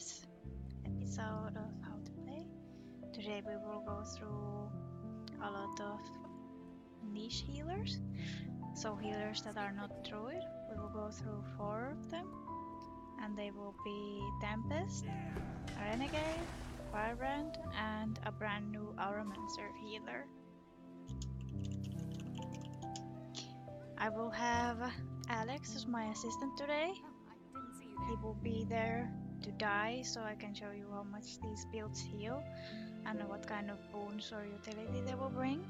this episode of How to Play. Today we will go through a lot of niche healers, so healers that are not druid. We will go through 4 of them, and they will be Tempest, a Renegade, Firebrand, and a brand new Auramancer healer. I will have Alex as my assistant today. He will be there to die, so I can show you how much these builds heal and what kind of boons or utility they will bring.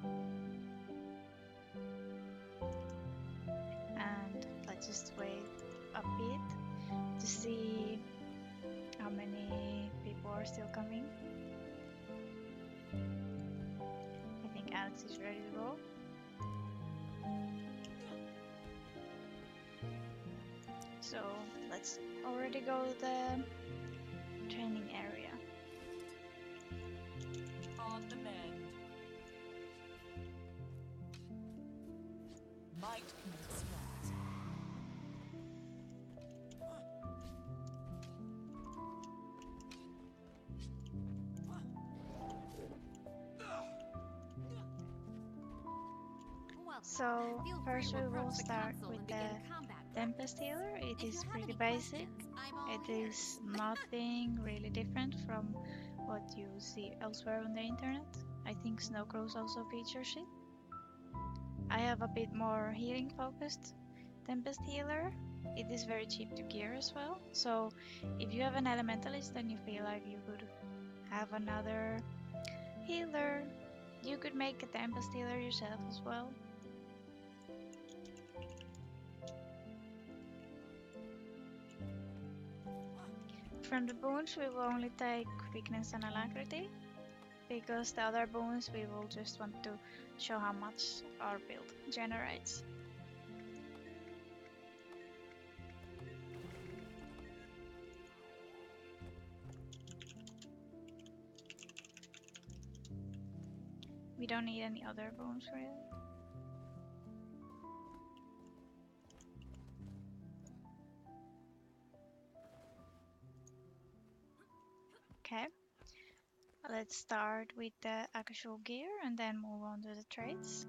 And let's just wait a bit to see how many people are still coming. I think Alex is ready to go. So let's already go to the training area. On the mend. Might commit sweat. So first we will start with the Tempest Healer. It is pretty basic. It is nothing really different from what you see elsewhere on the internet. I think Snowcrows also features it. I have a bit more healing focused Tempest Healer. It is very cheap to gear as well. So if you have an Elementalist and you feel like you could have another healer, you could make a Tempest Healer yourself as well. From the boons we will only take quickness and alacrity, because the other boons we will just want to show how much our build generates. We don't need any other boons really. Okay, let's start with the actual gear and then move on to the traits.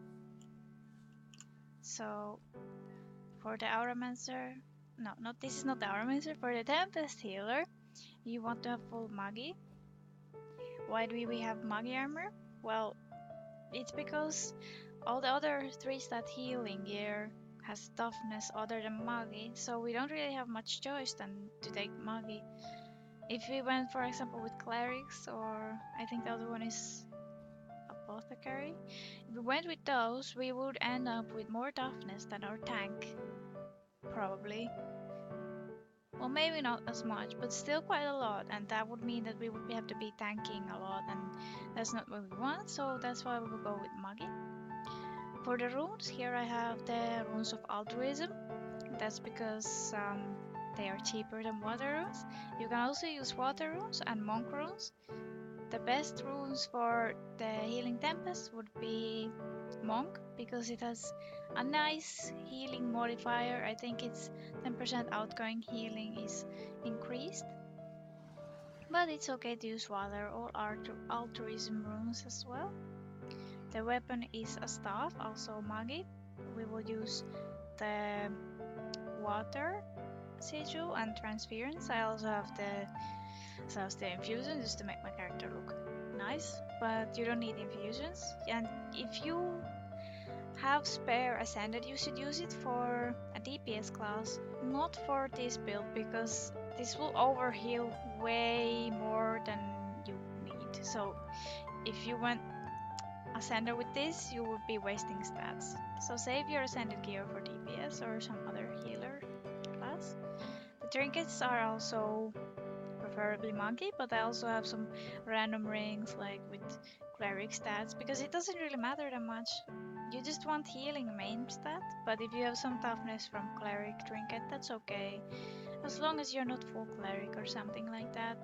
So for the Auramancer, this is not the Auramancer, for the Tempest Healer, you want to have full Magi. Why do we have Magi armor? Well, it's because all the other 3-stat healing gear has toughness other than Magi, so we don't really have much choice than to take Magi. If we went, for example, with clerics, or I think the other one is apothecary, if we went with those, we would end up with more toughness than our tank, probably. Well, maybe not as much, but still quite a lot, and that would mean that we would have to be tanking a lot, and that's not what we want, so that's why we will go with Magi. For the runes, here I have the runes of altruism. That's because they are cheaper than water runes. You can also use water runes and monk runes. The best runes for the healing tempest would be monk, because it has a nice healing modifier. I think it's 10% outgoing healing is increased. But it's okay to use water or altruism runes as well. The weapon is a staff, also Magi. We will use the water sigil and transference. I also have the infusion just to make my character look nice, but you don't need infusions. And if you have spare ascended, you should use it for a DPS class, not for this build, because this will overheal way more than you need. So if you went ascender with this, you would be wasting stats. So save your ascended gear for DPS or some other healer class. The trinkets are also preferably Magi, but I also have some random rings like with cleric stats, because it doesn't really matter that much. You just want healing main stat, but if you have some toughness from cleric trinket, that's okay, as long as you're not full cleric or something like that.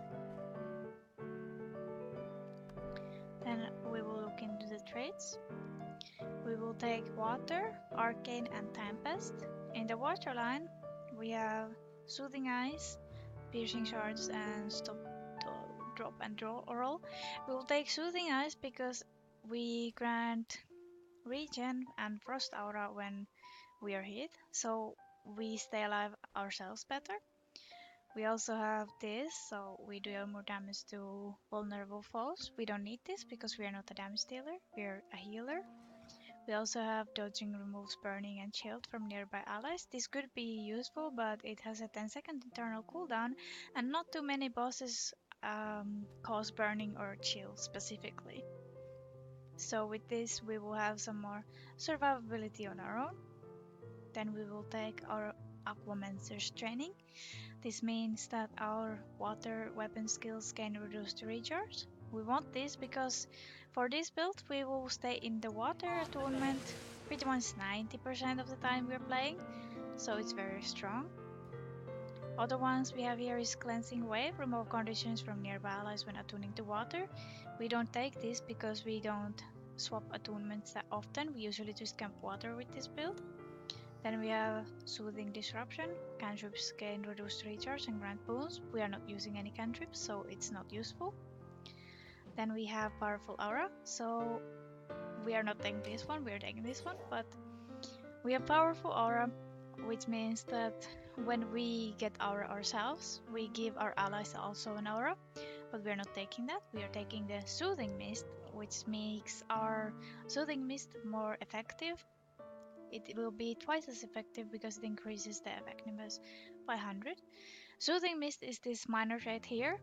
Then we will look into the traits. We will take water, arcane and tempest. In the water line we have soothing eyes, piercing shards and stop to drop and draw roll. We will take Soothing Eyes because we grant regen and frost aura when we are hit, so we stay alive ourselves better. We also have this, so we deal more damage to vulnerable foes. We don't need this because we are not a damage dealer, we are a healer. We also have dodging removes burning and shield from nearby allies. This could be useful, but it has a 10-second internal cooldown, and not too many bosses cause burning or chill specifically. So with this, we will have some more survivability on our own. Then we will take our Aquamancer's training. This means that our water weapon skills can reduce the recharge. We want this because for this build we will stay in the water attunement pretty much 90% of the time we're playing, so it's very strong. Other ones we have here is Cleansing Wave, remove conditions from nearby allies when attuning to water. We don't take this because we don't swap attunements that often, we usually just camp water with this build. Then we have Soothing Disruption. Cantrips gain reduced recharge and grant boons. We are not using any cantrips, so it's not useful. Then we have Powerful Aura. So we are not taking this one, we are taking this one, but we have Powerful Aura, which means that when we get aura ourselves, we give our allies also an aura, but we are not taking that. We are taking the Soothing Mist, which makes our Soothing Mist more effective. It will be twice as effective because it increases the effectiveness by 100. Soothing Mist is this minor trait here.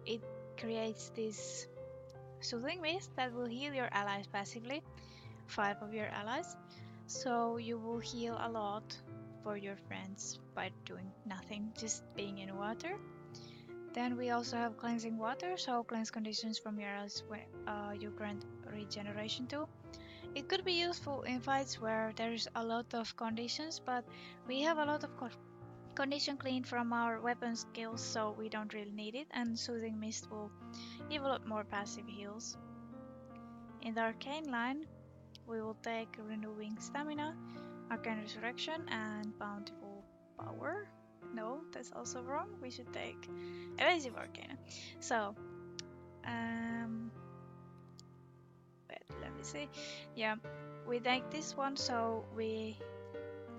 It creates this Soothing Mist that will heal your allies passively, 5 of your allies. So you will heal a lot for your friends by doing nothing, just being in water. Then we also have Cleansing Water, so cleanse conditions from your allies when you grant regeneration to. It could be useful in fights where there is a lot of conditions, but we have a lot of condition clean from our weapon skills, so we don't really need it, and Soothing Mist will give a lot more passive heals. In the Arcane line, we will take Renewing Stamina, Arcane Resurrection, and Bountiful Power. No, that's also wrong. We should take Evasive Arcana. So, let me see. Yeah, we take this one so we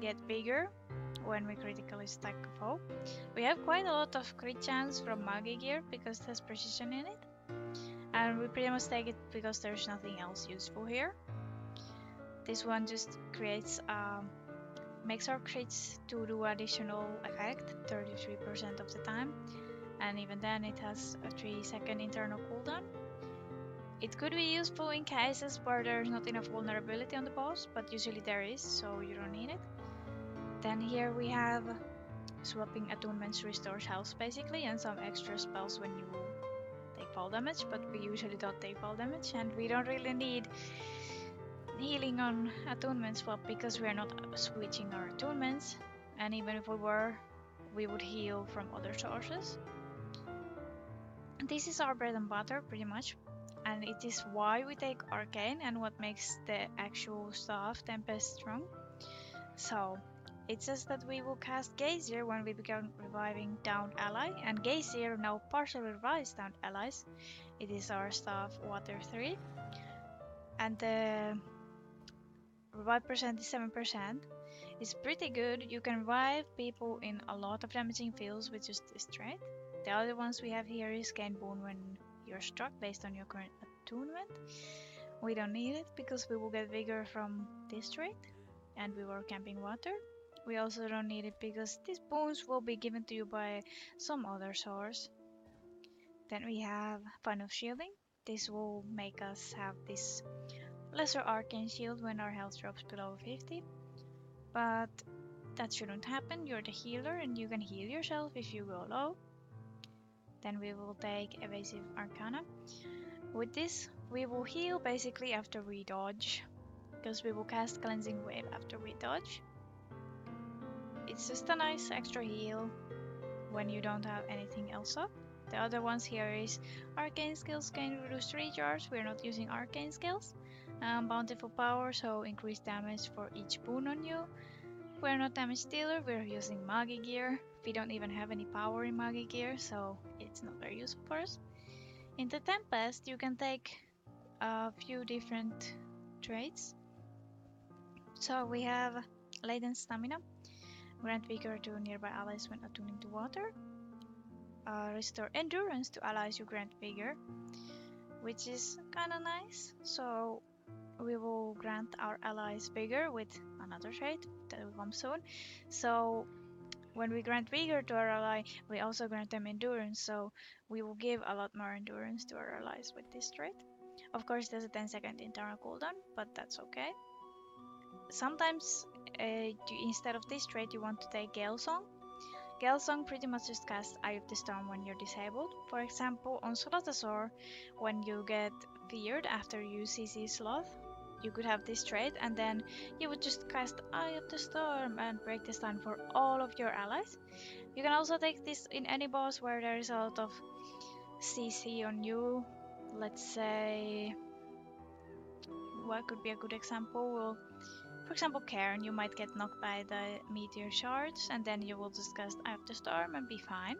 get bigger when we critically stack a foe. We have quite a lot of crit chance from Magi gear because it has precision in it, and we pretty much take it because there's nothing else useful here. This one just creates makes our crits to do additional effect 33% of the time, and even then it has a 3-second internal cooldown. It could be useful in cases where there's not enough vulnerability on the boss, but usually there is, so you don't need it. Then here we have swapping attunements restores health basically, and some extra spells when you take fall damage, but we usually don't take fall damage, and we don't really need healing on attunement swap because we are not switching our attunements, and even if we were, we would heal from other sources. This is our bread and butter pretty much, and it is why we take Arcane and what makes the actual staff Tempest strong. So it says that we will cast Gazier when we begin reviving downed ally, and Gazier now partially revives downed allies. It is our staff Water 3, and the revive percent is 7%. It's pretty good. You can revive people in a lot of damaging fields with just this trait. The other ones we have here is gain boon when you're struck based on your current attunement. We don't need it because we will get vigor from this trait, and we were camping water. We also don't need it because these boons will be given to you by some other source. Then we have Fun of Shielding. This will make us have this lesser arcane shield when our health drops below 50. But that shouldn't happen. You're the healer and you can heal yourself if you go low. Then we will take Evasive Arcana. With this, we will heal basically after we dodge, because we will cast Cleansing Wave after we dodge. It's just a nice extra heal when you don't have anything else up. The other ones here is Arcane Skills can reduce recharge. We're not using Arcane Skills. Bountiful Power, so increased damage for each boon on you. We're not damage dealer, we're using Magi gear. we don't even have any power in Magi gear, so it's not very useful for us. In the Tempest, you can take a few different traits. So we have Latent Stamina, grant vigor to nearby allies when attuning to water. Restore endurance to allies you grant vigor, which is kinda nice. So we will grant our allies vigor with another trait that will come soon. So when we grant vigor to our ally, we also grant them endurance, so we will give a lot more endurance to our allies with this trait. Of course, there's a 10-second internal cooldown, but that's okay. Sometimes, instead of this trait, you want to take Gale Song. Gale Song pretty much just casts Eye of the Storm when you're disabled. For example, on Slothazor, when you get feared after you CC Sloth, you could have this trait, and then you would just cast Eye of the Storm and break the stun for all of your allies. You can also take this in any boss where there is a lot of CC on you. Let's say, what could be a good example? Well, for example, Cairn, you might get knocked by the meteor shards, and then you will just cast Eye of the Storm and be fine.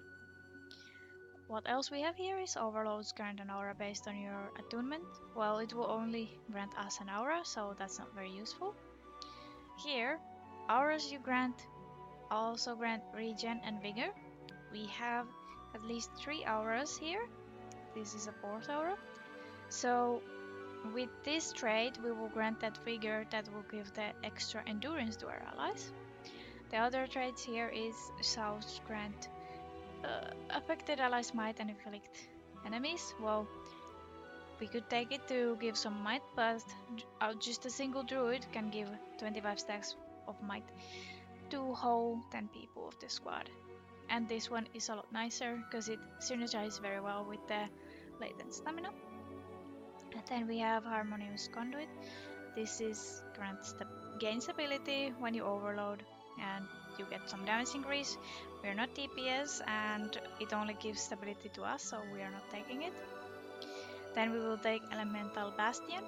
What else we have here is Overloads grant an aura based on your attunement. Well, it will only grant us an aura, so that's not very useful. Here, auras you grant also grant regen and vigor. We have at least 3 auras here. This is a 4th aura. So with this trait, we will grant that vigor that will give the extra endurance to our allies. The other traits here is South grant affected allies might and inflict enemies. Well, we could take it to give some might, but just a single druid can give 25 stacks of might to whole 10 people of the squad. And this one is a lot nicer because it synergizes very well with the latent stamina. And then we have Harmonious Conduit. This is grants gain stability when you overload and you get some damage increase. We are not DPS and it only gives stability to us, so we are not taking it. Then we will take Elemental Bastion.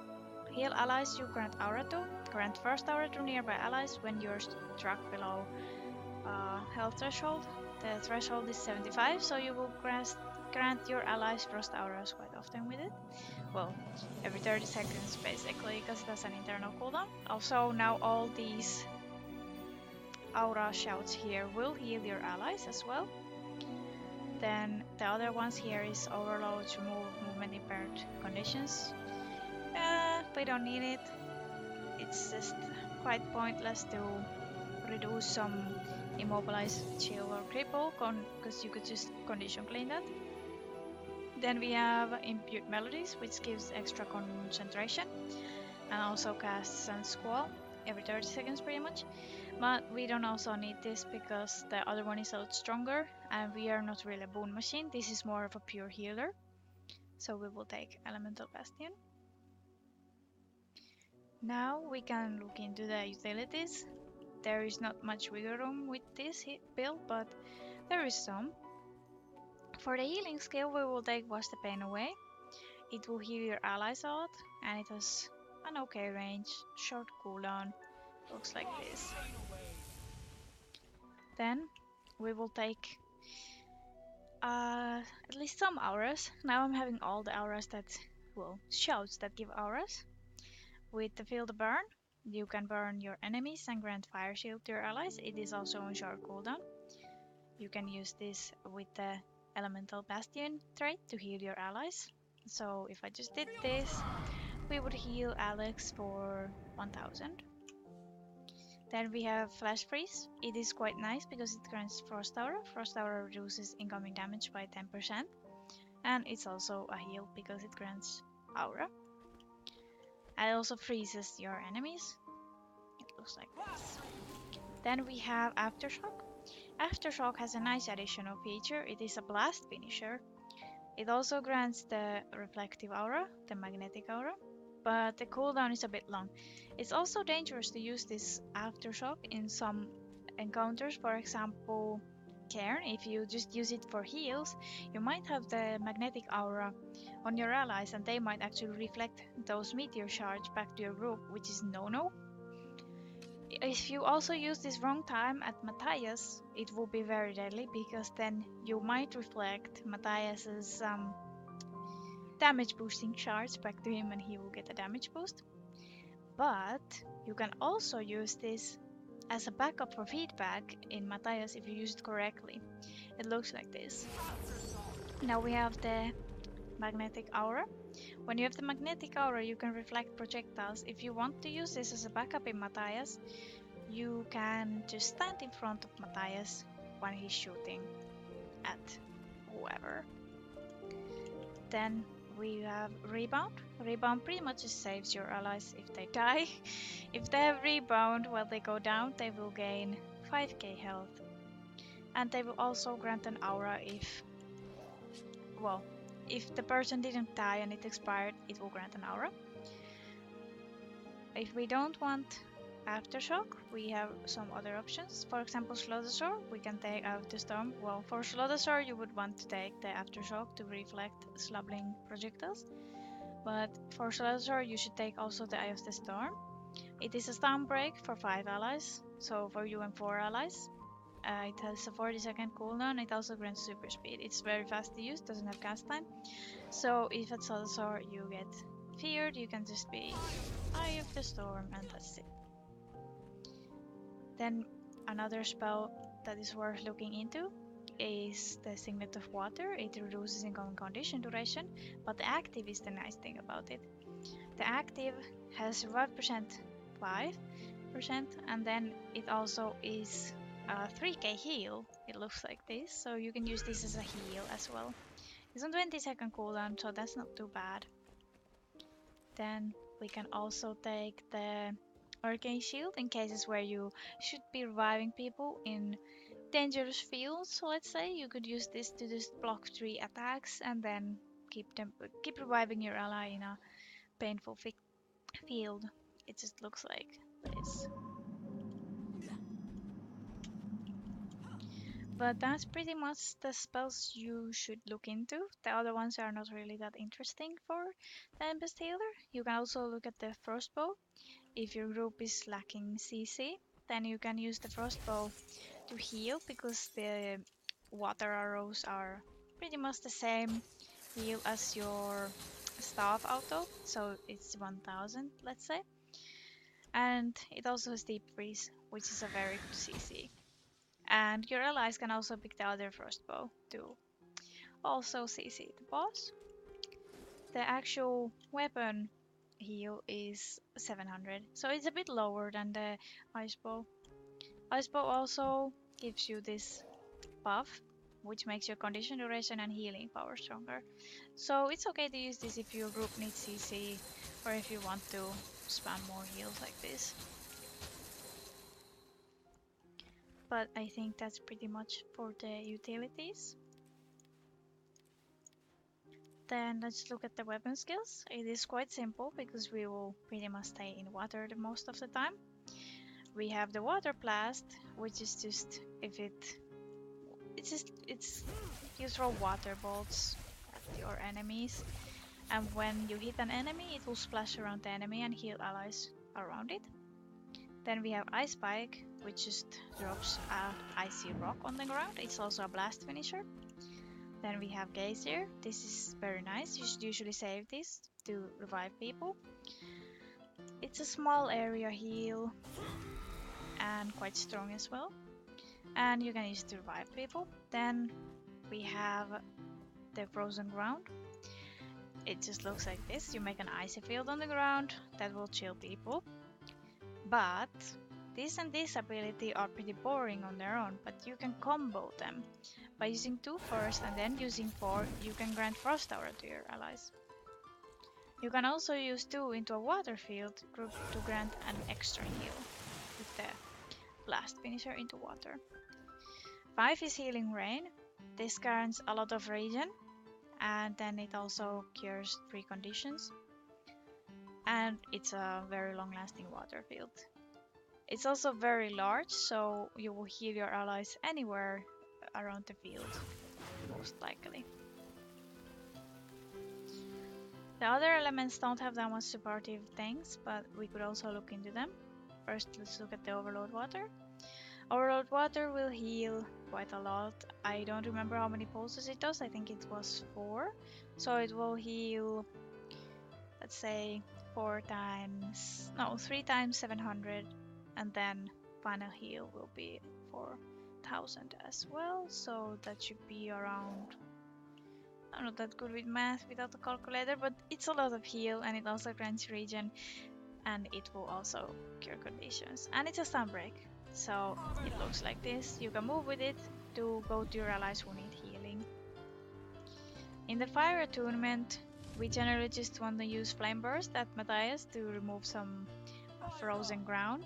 Heal allies you grant aura to. Grant first aura to nearby allies when you're struck below health threshold. The threshold is 75, so you will grant your allies frost auras quite often with it. Well, every 30 seconds basically, because it has an internal cooldown. Also, now all these aura shouts here will heal your allies as well. Then the other ones here is overloads, remove movement impaired conditions. We don't need it. It's just quite pointless to reduce some immobilize, chill, or cripple because you could just condition clean that. Then we have Impute Melodies, which gives extra concentration and also casts Sun Squall every 30 seconds pretty much. But we don't also need this because the other one is a lot stronger and we are not really a boon machine. This is more of a pure healer. So we will take Elemental Bastion. Now we can look into the utilities. There is not much wiggle room with this build, but there is some. For the healing skill, we will take Wash the Pain Away. It will heal your allies a lot, and it has an okay range, short cooldown, looks like this. Then we will take at least some auras. Now I'm having all the auras that, well, shouts that give auras. With the Feel the Burn, you can burn your enemies and grant Fire Shield to your allies. It is also on short cooldown. You can use this with the Elemental Bastion trait to heal your allies. So if I just did this, we would heal Alex for 1000. Then we have Flash Freeze. It is quite nice because it grants Frost Aura. Frost Aura reduces incoming damage by 10%. And it's also a heal because it grants Aura. And it also freezes your enemies. It looks like this. Then we have Aftershock. Aftershock has a nice additional feature. It is a blast finisher. It also grants the reflective aura, the magnetic aura, but the cooldown is a bit long. It's also dangerous to use this Aftershock in some encounters. For example, Cairn, if you just use it for heals, you might have the magnetic aura on your allies and they might actually reflect those meteor shards back to your group, which is no-no. If you also use this wrong time at Matthias, it will be very deadly because then you might reflect Matthias's damage boosting shards back to him and he will get a damage boost. But you can also use this as a backup for feedback in Matthias if you use it correctly. It looks like this. Now we have the magnetic aura. When you have the magnetic aura, you can reflect projectiles. If you want to use this as a backup in Matthias, you can just stand in front of Matthias when he's shooting at whoever. Then we have rebound. Rebound pretty much just saves your allies if they die. If they have rebound while they go down, they will gain 5k health. And they will also grant an aura if, well, if the person didn't die and it expired, it will grant an aura. If we don't want Aftershock, we have some other options. For example, Slaughter, we can take out the storm. Well, for Slaughter, you would want to take the Aftershock to reflect slubbling projectiles. But for Slaughter, you should take also the Eye of the Storm. It is a stun break for 5 allies, so for you and 4 allies. It has a 40-second cooldown. It also grants super speed. It's very fast to use, doesn't have cast time. So if at Slaughter you get feared, you can just be Eye of the Storm and that's it. Then another spell that is worth looking into is the Signet of Water. It reduces incoming condition duration, but the active is the nice thing about it. The active has survive percent 5%, and then it also is a 3k heal. It looks like this, so you can use this as a heal as well. It's on 20-second cooldown, so that's not too bad. Then we can also take the Arcane Shield in cases where you should be reviving people in dangerous fields. So let's say you could use this to just block 3 attacks and then keep reviving your ally in a painful field. It just looks like this. But that's pretty much the spells you should look into. The other ones are not really that interesting for Tempest Healer. You can also look at the Frostbow. If your group is lacking CC, then you can use the Frostbow to heal because the water arrows are pretty much the same heal as your staff auto, so it's 1000, let's say. And it also has Deep Freeze, which is a very good CC. And your allies can also pick the other Frostbow to also CC the boss. The actual weapon heal is 700, so it's a bit lower than the Icebow. Icebow also gives you this buff, which makes your condition duration and healing power stronger. So it's okay to use this if your group needs CC or if you want to spam more heals like this. But I think that's pretty much for the utilities. Then let's look at the weapon skills. It is quite simple because we will pretty much stay in water the most of the time. We have the water blast, which is just you throw water bolts at your enemies, and when you hit an enemy, it will splash around the enemy and heal allies around it. Then we have Ice Spike, which just drops an icy rock on the ground. It's also a blast finisher. Then we have Geyser. This is very nice. You should usually save this to revive people. It's a small area heal and quite strong as well. And you can use it to revive people. Then we have the Frozen Ground. It just looks like this. You make an icy field on the ground that will chill people. But this and this ability are pretty boring on their own, but you can combo them. By using 2 first and then using 4, you can grant Frost Aura to your allies. You can also use 2 into a water field to grant an extra heal with the blast finisher into water. 5 is Healing Rain. This grants a lot of regen, and then it also cures 3 conditions. And it's a very long-lasting water field. It's also very large, so you will heal your allies anywhere around the field, most likely. The other elements don't have that much supportive things, but we could also look into them. first let's look at the Overload Water. Overload Water will heal quite a lot. I don't remember how many pulses it does. I think it was 4. So it will heal, let's say, 3 times 700, and then final heal will be 4,000 as well. So that should be around, I'm not that good with math without a calculator, but it's a lot of heal, and it also grants regen, and it will also cure conditions. And it's a stun break, so it looks like this. You can move with it to go to your allies who need healing. In the fire attunement, we generally just want to use Flame Burst at Matthias to remove some frozen ground.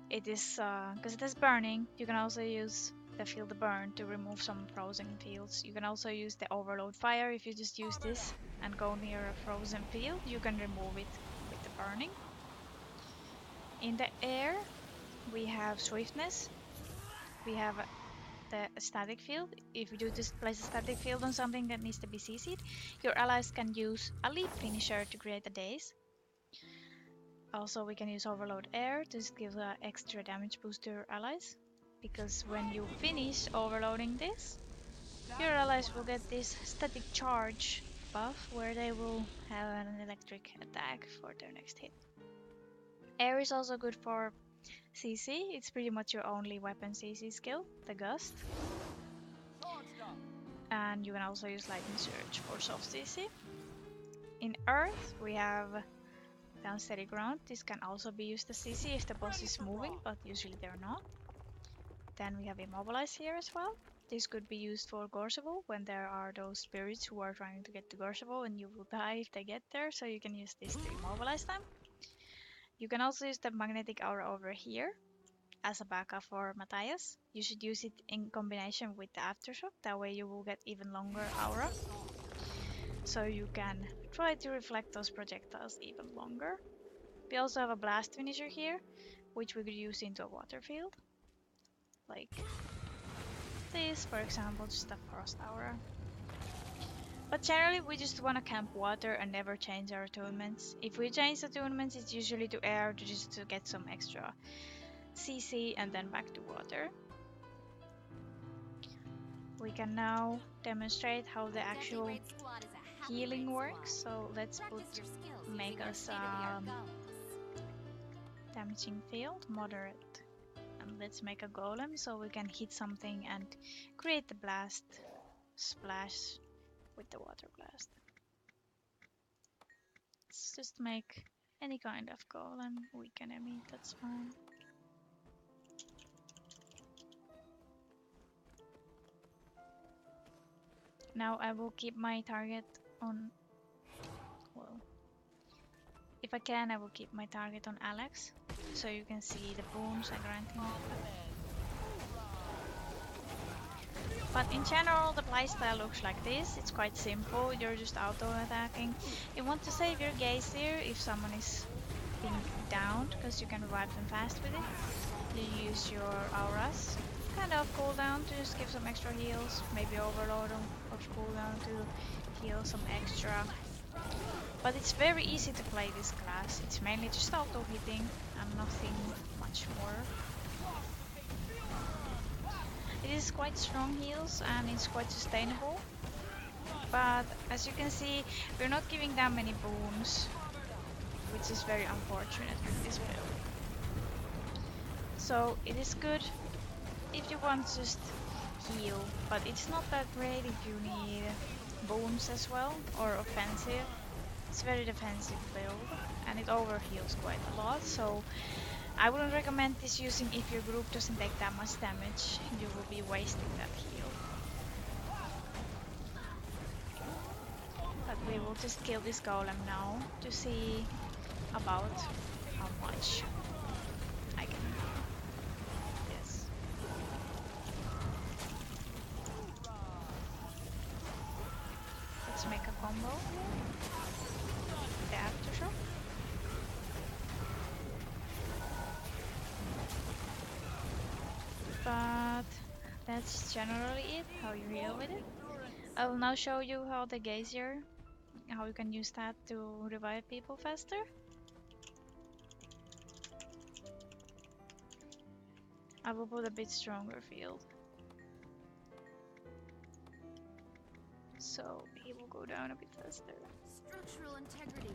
It is, because it has burning, you can also use the Feel the Burn to remove some frozen fields. You can also use the Overload Fire. If you just use this and go near a frozen field, you can remove it with the burning. In the air, we have Swiftness. We have the static field. If you just place a static field on something that needs to be CC'd, your allies can use a leap finisher to create a daze. Also, we can use Overload Air to just give an extra damage boost to your allies, because when you finish overloading this, your allies will get this static charge buff where they will have an electric attack for their next hit. Air is also good for CC. It's pretty much your only weapon CC skill, the Gust. And you can also use Lightning Surge for soft CC. In Earth, we have Unsteady Ground. This can also be used as CC if the boss is moving, but usually they're not. Then we have Immobilize here as well. This could be used for Gorseval when there are those spirits who are trying to get to Gorseval and you will die if they get there, so you can use this to immobilize them. You can also use the Magnetic Aura over here as a backup for Matthias. You should use it in combination with the Aftershock, that way you will get even longer aura. So you can try to reflect those projectiles even longer. We also have a Blast Finisher here, which we could use into a water field. Like this, for example, just a Frost Aura. But generally we just want to camp water and never change our attunements. If we change attunements, it's usually to air just to get some extra CC and then back to water. We can now demonstrate how the actual healing works. So let's make us damaging field, moderate. And let's make a golem so we can hit something and create the blast splash with the water blast. Let's just make any kind of golem, weak enemy, that's fine. Now I will keep my target on, well, if I can I will keep my target on Alex, so you can see the boons I grant him. But in general the playstyle looks like this. It's quite simple, you're just auto-attacking. You want to save your gaze here if someone is being downed, because you can revive them fast with it. You use your auras, kind of cooldown to just give some extra heals, maybe overload them of cooldown to heal some extra. But it's very easy to play this class, it's mainly just auto-hitting and nothing much more. It is quite strong heals and it's quite sustainable, but as you can see we're not giving that many boons, which is very unfortunate with this build. So it is good if you want to just heal, but it's not that great if you need boons as well, or offensive. It's very defensive build and it overheals quite a lot, so I wouldn't recommend this using if your group doesn't take that much damage. You will be wasting that heal. But we will just kill this golem now to see about how much I can do. Yes. Let's make a combo with the Aftershock. But that's generally it, how you heal with it. I will now show you how the Gazier, how you can use that to revive people faster. I will put a bit stronger field. So he will go down a bit faster. Structural integrity.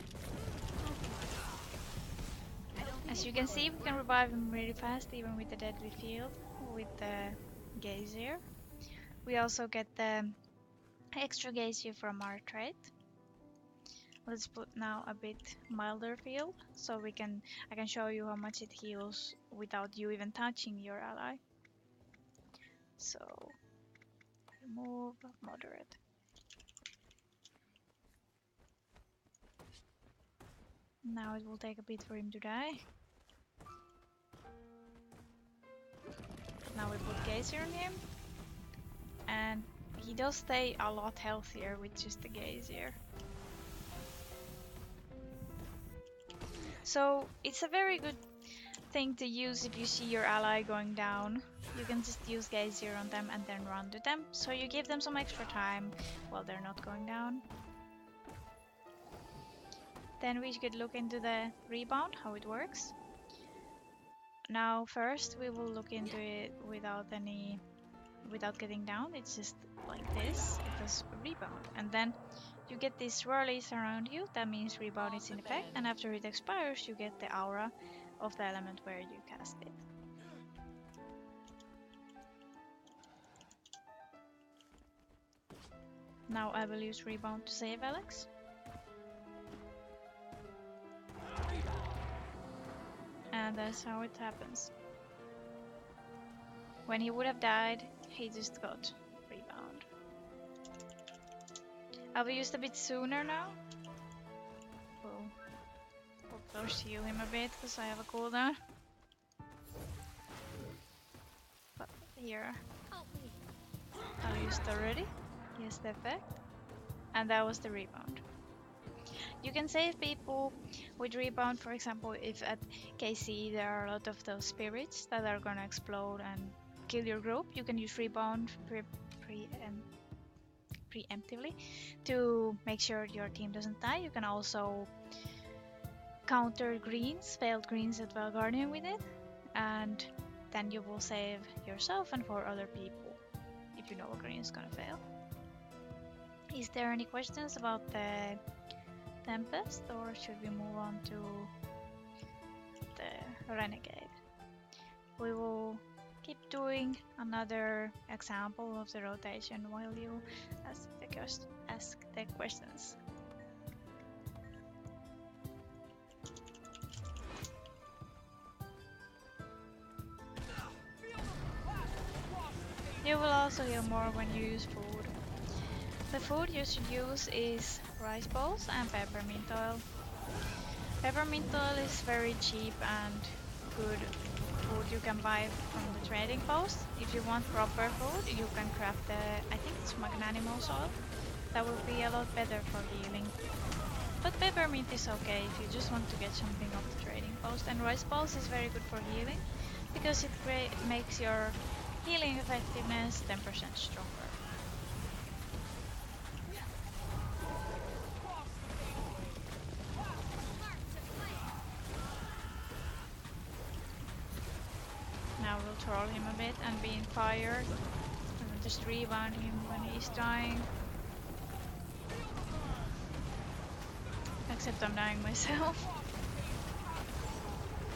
As you can see, we can revive him really fast even with the deadly field, with the gazier. We also get the extra gazier from our trait. Let's put now a bit milder field, so I can show you how much it heals without you even touching your ally. So remove moderate. Now it will take a bit for him to die. Now we put gazier on him, and he does stay a lot healthier with just the gazier. So it's a very good thing to use if you see your ally going down. You can just use gazier on them and then run to them, so you give them some extra time while they're not going down. Then we could look into the rebound, how it works. Now first we will look into it without getting down. It's just like this. It does rebound, and then you get these swirlies around you. That means rebound is in effect, and after it expires you get the aura of the element where you cast it. Now I will use rebound to save Alex. And that's how it happens. When he would have died, he just got rebound. I will use a bit sooner now. We'll first heal him a bit because I have a cooldown. But here, I used already. Here's the effect. And that was the rebound. You can save people with rebound, for example, if at KC there are a lot of those spirits that are gonna explode and kill your group. You can use rebound preemptively to make sure your team doesn't die. You can also counter greens, failed greens at Valguardian with it, and then you will save yourself and 4 other people if you know a green is gonna fail. Is there any questions about the Tempest, or should we move on to the Renegade? We will keep doing another example of the rotation while you ask the questions. You will also heal more when you use food. The food you should use is rice balls and peppermint oil. Peppermint oil is very cheap and good food you can buy from the trading post. If you want proper food, you can craft I think it's magnanimous oil. That will be a lot better for healing. But peppermint is okay if you just want to get something off the trading post. And rice balls is very good for healing because it makes your healing effectiveness 10% stronger. Now we'll troll him a bit and be in fire, and then just rebound him when he's dying. Except I'm dying myself.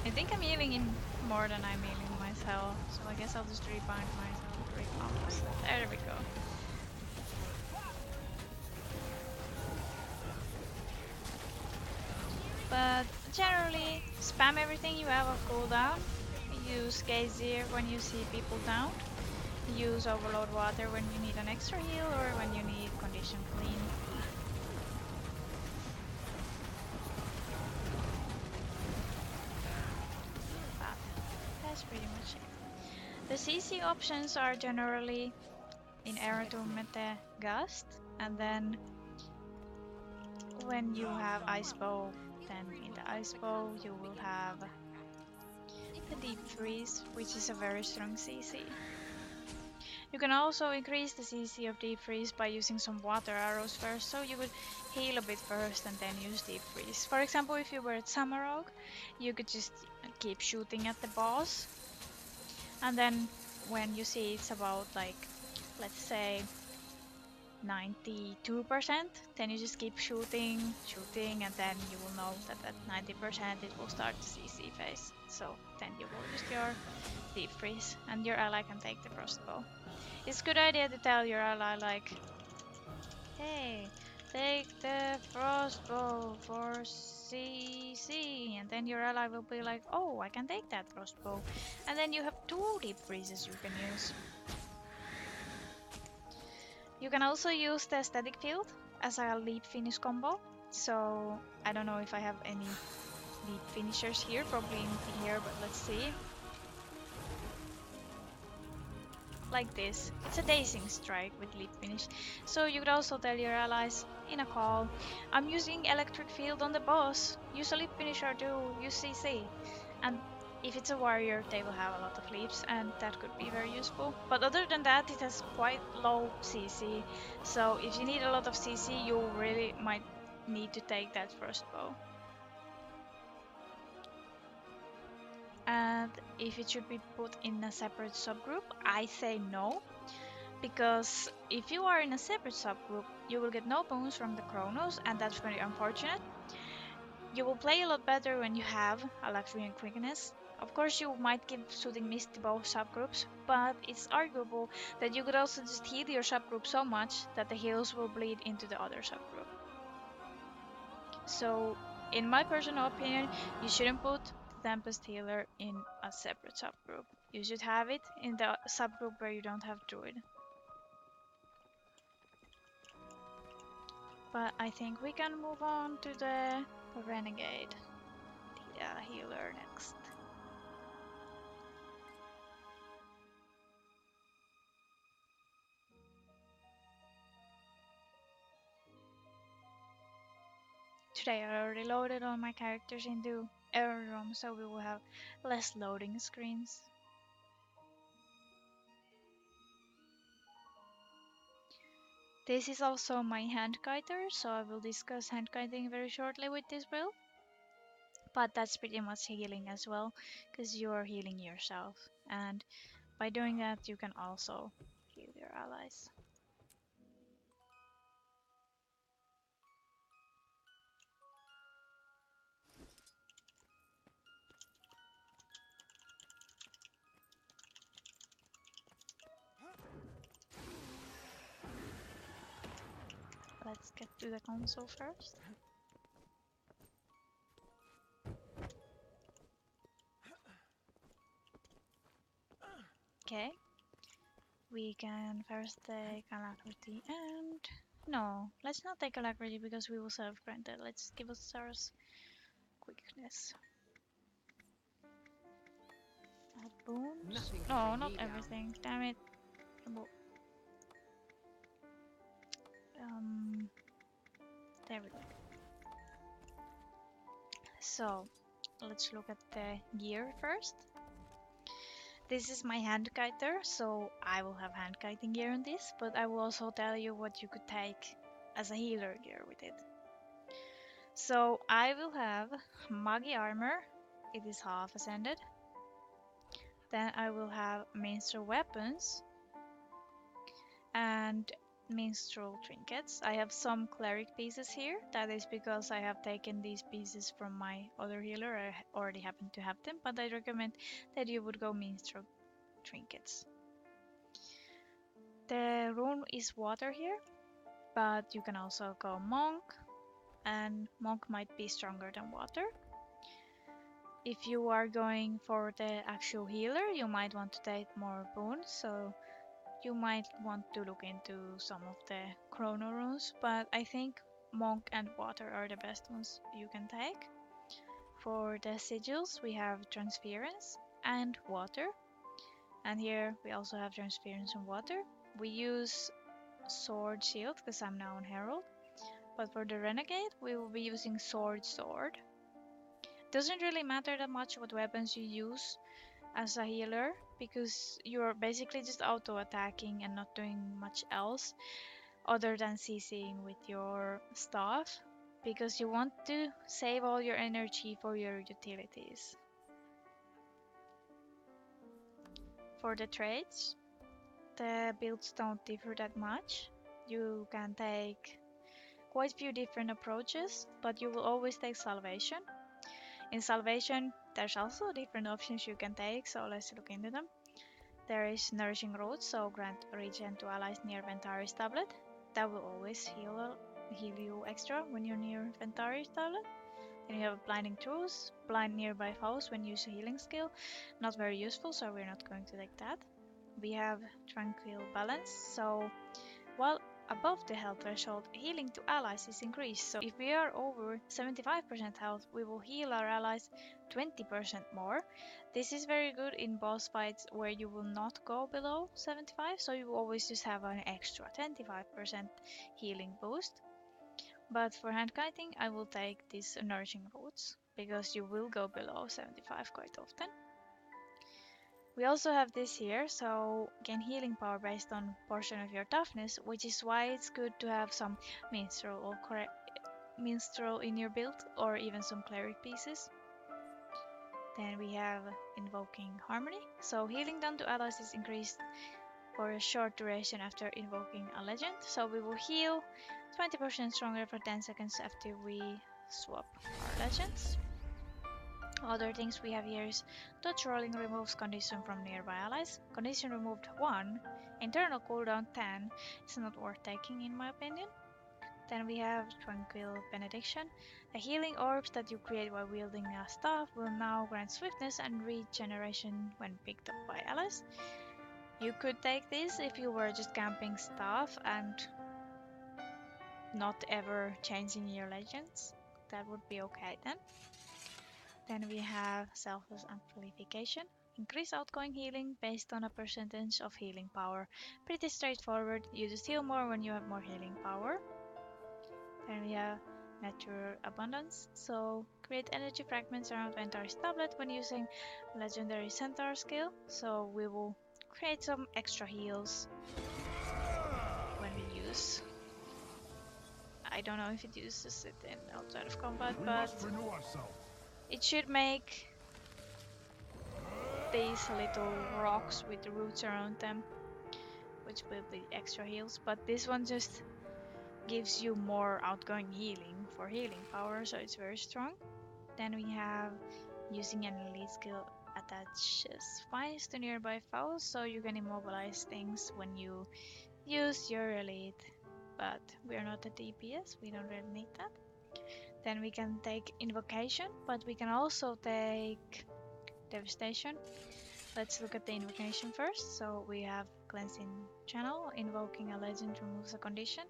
I think I'm healing him more than I'm healing myself, so I guess I'll just rebound myself. There we go. But generally, spam everything you have on cooldown. Use gazier when you see people down. Use overload water when you need an extra heal or when you need condition clean. But that's pretty much it. The CC options are generally in Eratum at the Gust, and then when you have Ice Bow, then in the Ice Bow you will have the Deep Freeze, which is a very strong CC. You can also increase the CC of Deep Freeze by using some water arrows first, so you could heal a bit first and then use Deep Freeze. For example, if you were at Samurog, you could just keep shooting at the boss And then when you see it's about like, let's say 92%, then you just keep shooting, shooting, and then you will know that at 90% it will start the CC phase. So then you will use your deep freeze, and your ally can take the crossbow. It's a good idea to tell your ally like, hey, take the crossbow for CC, and then your ally will be like, oh, I can take that crossbow, and then you have 2 deep freezes you can use. You can also use the static field as a leap finish combo. So I don't know if I have any leap finishers here, probably in here, but let's see. Like this. It's a dazing strike with leap finish. So you could also tell your allies in a call, I'm using electric field on the boss. Use a leap finisher too, use CC. And if it's a warrior, they will have a lot of leaps, and that could be very useful. But other than that, it has quite low CC. So if you need a lot of CC, you really might need to take that first bow. And if it should be put in a separate subgroup, I say no. Because if you are in a separate subgroup, you will get no bonus from the Chronos, and that's very unfortunate. You will play a lot better when you have a Luxury and Quickness. Of course, you might give Shooting Mist to both subgroups, but it's arguable that you could also just heal your subgroup so much that the heals will bleed into the other subgroup. So, in my personal opinion, you shouldn't put the Tempest Healer in a separate subgroup. You should have it in the subgroup where you don't have Druid. But I think we can move on to the Renegade Healer next. Today I already loaded all my characters into error room, so we will have less loading screens. This is also my Handkiter, so I will discuss Handkiting very shortly with this build. But that's pretty much healing as well, because you are healing yourself. And by doing that, you can also heal your allies. Let's get to the console first. Okay. We can first take alacrity and... No, let's not take alacrity because we will serve granted. Let's give us Sarah's quickness. Add boons? No, not everything. Damn it. There we go. So, let's look at the gear first. This is my Handkiter, so I will have Handkiting gear on this, but I will also tell you what you could take as a healer gear with it. So I will have Muggy armor, it is half ascended. Then I will have minstrel weapons and minstrel trinkets. I have some cleric pieces here, that is because I have taken these pieces from my other healer, I already happen to have them, but I recommend that you would go minstrel trinkets. The rune is water here, but you can also go monk, and monk might be stronger than water. If you are going for the actual healer, you might want to take more boons, so you might want to look into some of the chrono runes, but I think monk and water are the best ones you can take. For the sigils, we have transference and water, and here we also have transference and water. We use sword shield because I'm now on Herald, but for the renegade we will be using sword. Doesn't really matter that much what weapons you use as a healer because you're basically just auto attacking and not doing much else other than CCing with your staff, because you want to save all your energy for your utilities. for the traits, the builds don't differ that much. You can take quite a few different approaches, but you will always take Salvation. In Salvation, there's also different options you can take, so let's look into them. There is Nourishing Roots, so grant regen to allies near Ventari's tablet. That will always heal you extra when you're near Ventari's tablet. Then you have Blinding Truth, blind nearby foes when you use a healing skill. Not very useful, so we're not going to take that. We have Tranquil Balance, so while above the health threshold, healing to allies is increased. So if we are over 75% health, we will heal our allies 20% more. This is very good in boss fights where you will not go below 75, so you will always just have an extra 25% healing boost. But for Handkiting, I will take these Nourishing Roots, because you will go below 75 quite often. We also have this here, so gain healing power based on portion of your toughness, which is why it's good to have some minstrel in your build, or even some cleric pieces. Then we have Invoking Harmony, so healing done to allies is increased for a short duration after invoking a legend, so we will heal 20% stronger for 10 seconds after we swap our legends. Other things we have here is Dodge Rolling removes condition from nearby allies. Condition removed 1, internal cooldown 10. It's not worth taking in my opinion. Then we have Tranquil Benediction. The healing orbs that you create while wielding a staff will now grant swiftness and regeneration when picked up by allies. You could take this if you were just camping staff and not ever changing your legends. That would be okay then. Then we have Selfless Amplification. Increase outgoing healing based on a percentage of healing power. Pretty straightforward, you just heal more when you have more healing power. Then we have Natural Abundance. So create energy fragments around Ventari's tablet when using Legendary Centaur skill. So we will create some extra heals when we use. I don't know if it uses it in outside of combat, but it should make these little rocks with the roots around them, which will be extra heals, but this one just gives you more outgoing healing for healing power, so it's very strong. Then we have using an elite skill attaches fires to nearby foes, so you can immobilize things when you use your elite, but we are not a DPS, we don't really need that. Then we can take Invocation, but we can also take Devastation. Let's look at the Invocation first. So we have Cleansing Channel. Invoking a legend removes a condition.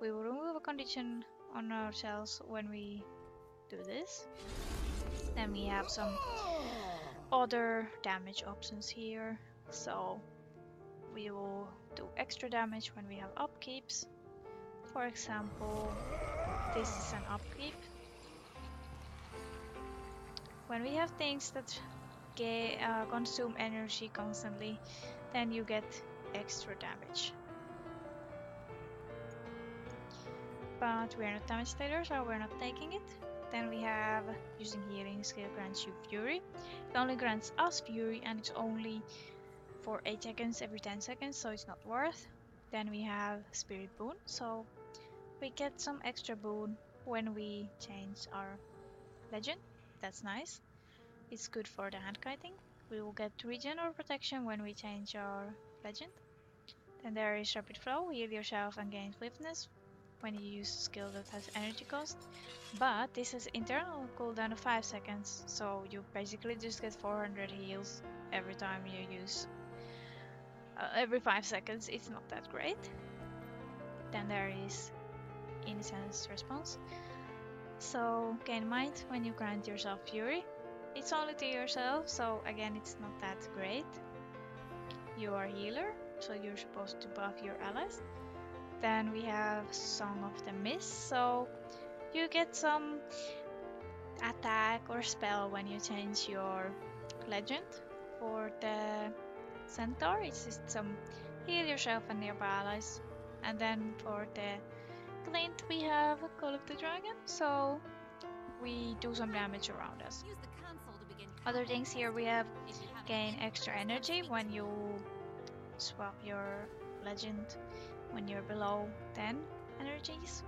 We will remove a condition on ourselves when we do this. Then we have some other damage options here. So we will do extra damage when we have upkeeps. For example, this is an upkeep. When we have things that consume energy constantly, then you get extra damage. But we're not damage dealers, so we're not taking it. Then we have using healing skill grants you Fury. It only grants us Fury, and it's only for 8 seconds every 10 seconds, so it's not worth. Then we have Spirit Boon, so we get some extra boon when we change our legend. That's nice. It's good for the Handkiting. We will get regen or protection when we change our legend. Then there is Rapid Flow, heal yourself and gain swiftness when you use a skill that has energy cost. But this is internal cooldown of 5 seconds, so you basically just get 400 heals every time you use. Every 5 seconds, it's not that great. Then there is Incense Response. So gain might when you grant yourself Fury. It's only to yourself, so again it's not that great. You are healer, so you're supposed to buff your allies. Then we have Song of the Mist, so you get some attack or spell when you change your legend. For the Centaur, it's just some heal yourself and nearby allies. And then for the Glint, we have Call of the Dragon, so we do some damage around us. Use the console to begin Other things here we have gain extra energy when you swap your legend when you're below 10 energies.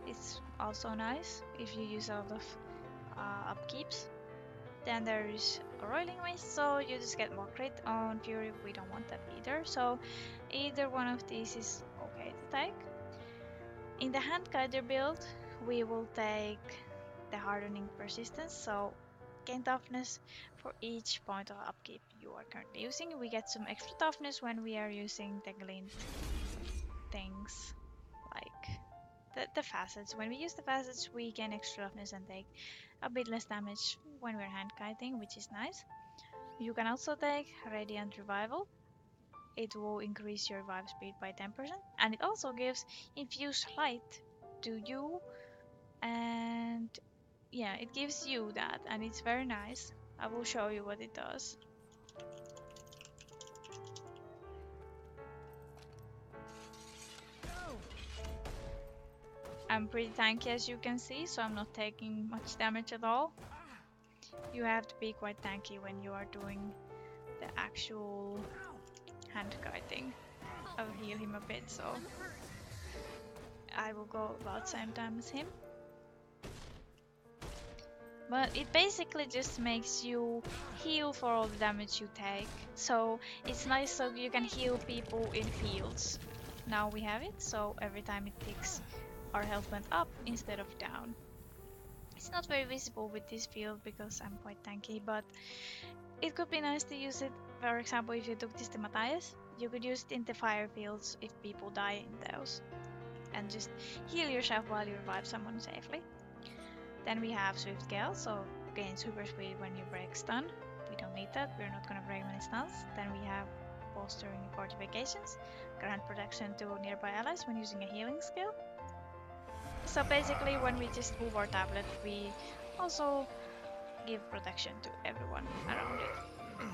It's also nice if you use a lot of upkeeps. Then there is a Roiling Waste, so you just get more crit on Fury. We don't want that either, so either one of these is okay to take. In the Handkiting build, we will take the Hardening Persistence, so gain toughness for each point of upkeep you are currently using. We get some extra toughness when we are using the glint things like the facets. When we use the facets, we gain extra toughness and take a bit less damage when we're hand kiting, which is nice. You can also take Radiant Revival. It will increase your revive speed by 10%, and it also gives Infused Light to you, and yeah, it gives you that, and it's very nice. I will show you what it does. I'm pretty tanky as you can see, so I'm not taking much damage at all. You have to be quite tanky when you are doing the actual hand kiting. I'll heal him a bit, so I will go about same time as him. But it basically just makes you heal for all the damage you take. So it's nice so you can heal people in fields. Now we have it, so every time it ticks, our health went up instead of down. It's not very visible with this field because I'm quite tanky, but it could be nice to use it. For example, if you took this to Matthias, you could use it in the fire fields if people die in those. And just heal yourself while you revive someone safely. Then we have Swift Gale, so gain super speed when you break stun. We don't need that, we're not gonna break many stuns. Then we have bolstering fortifications, grant protection to nearby allies when using a healing skill. So basically when we just move our tablet, we also give protection to everyone around it.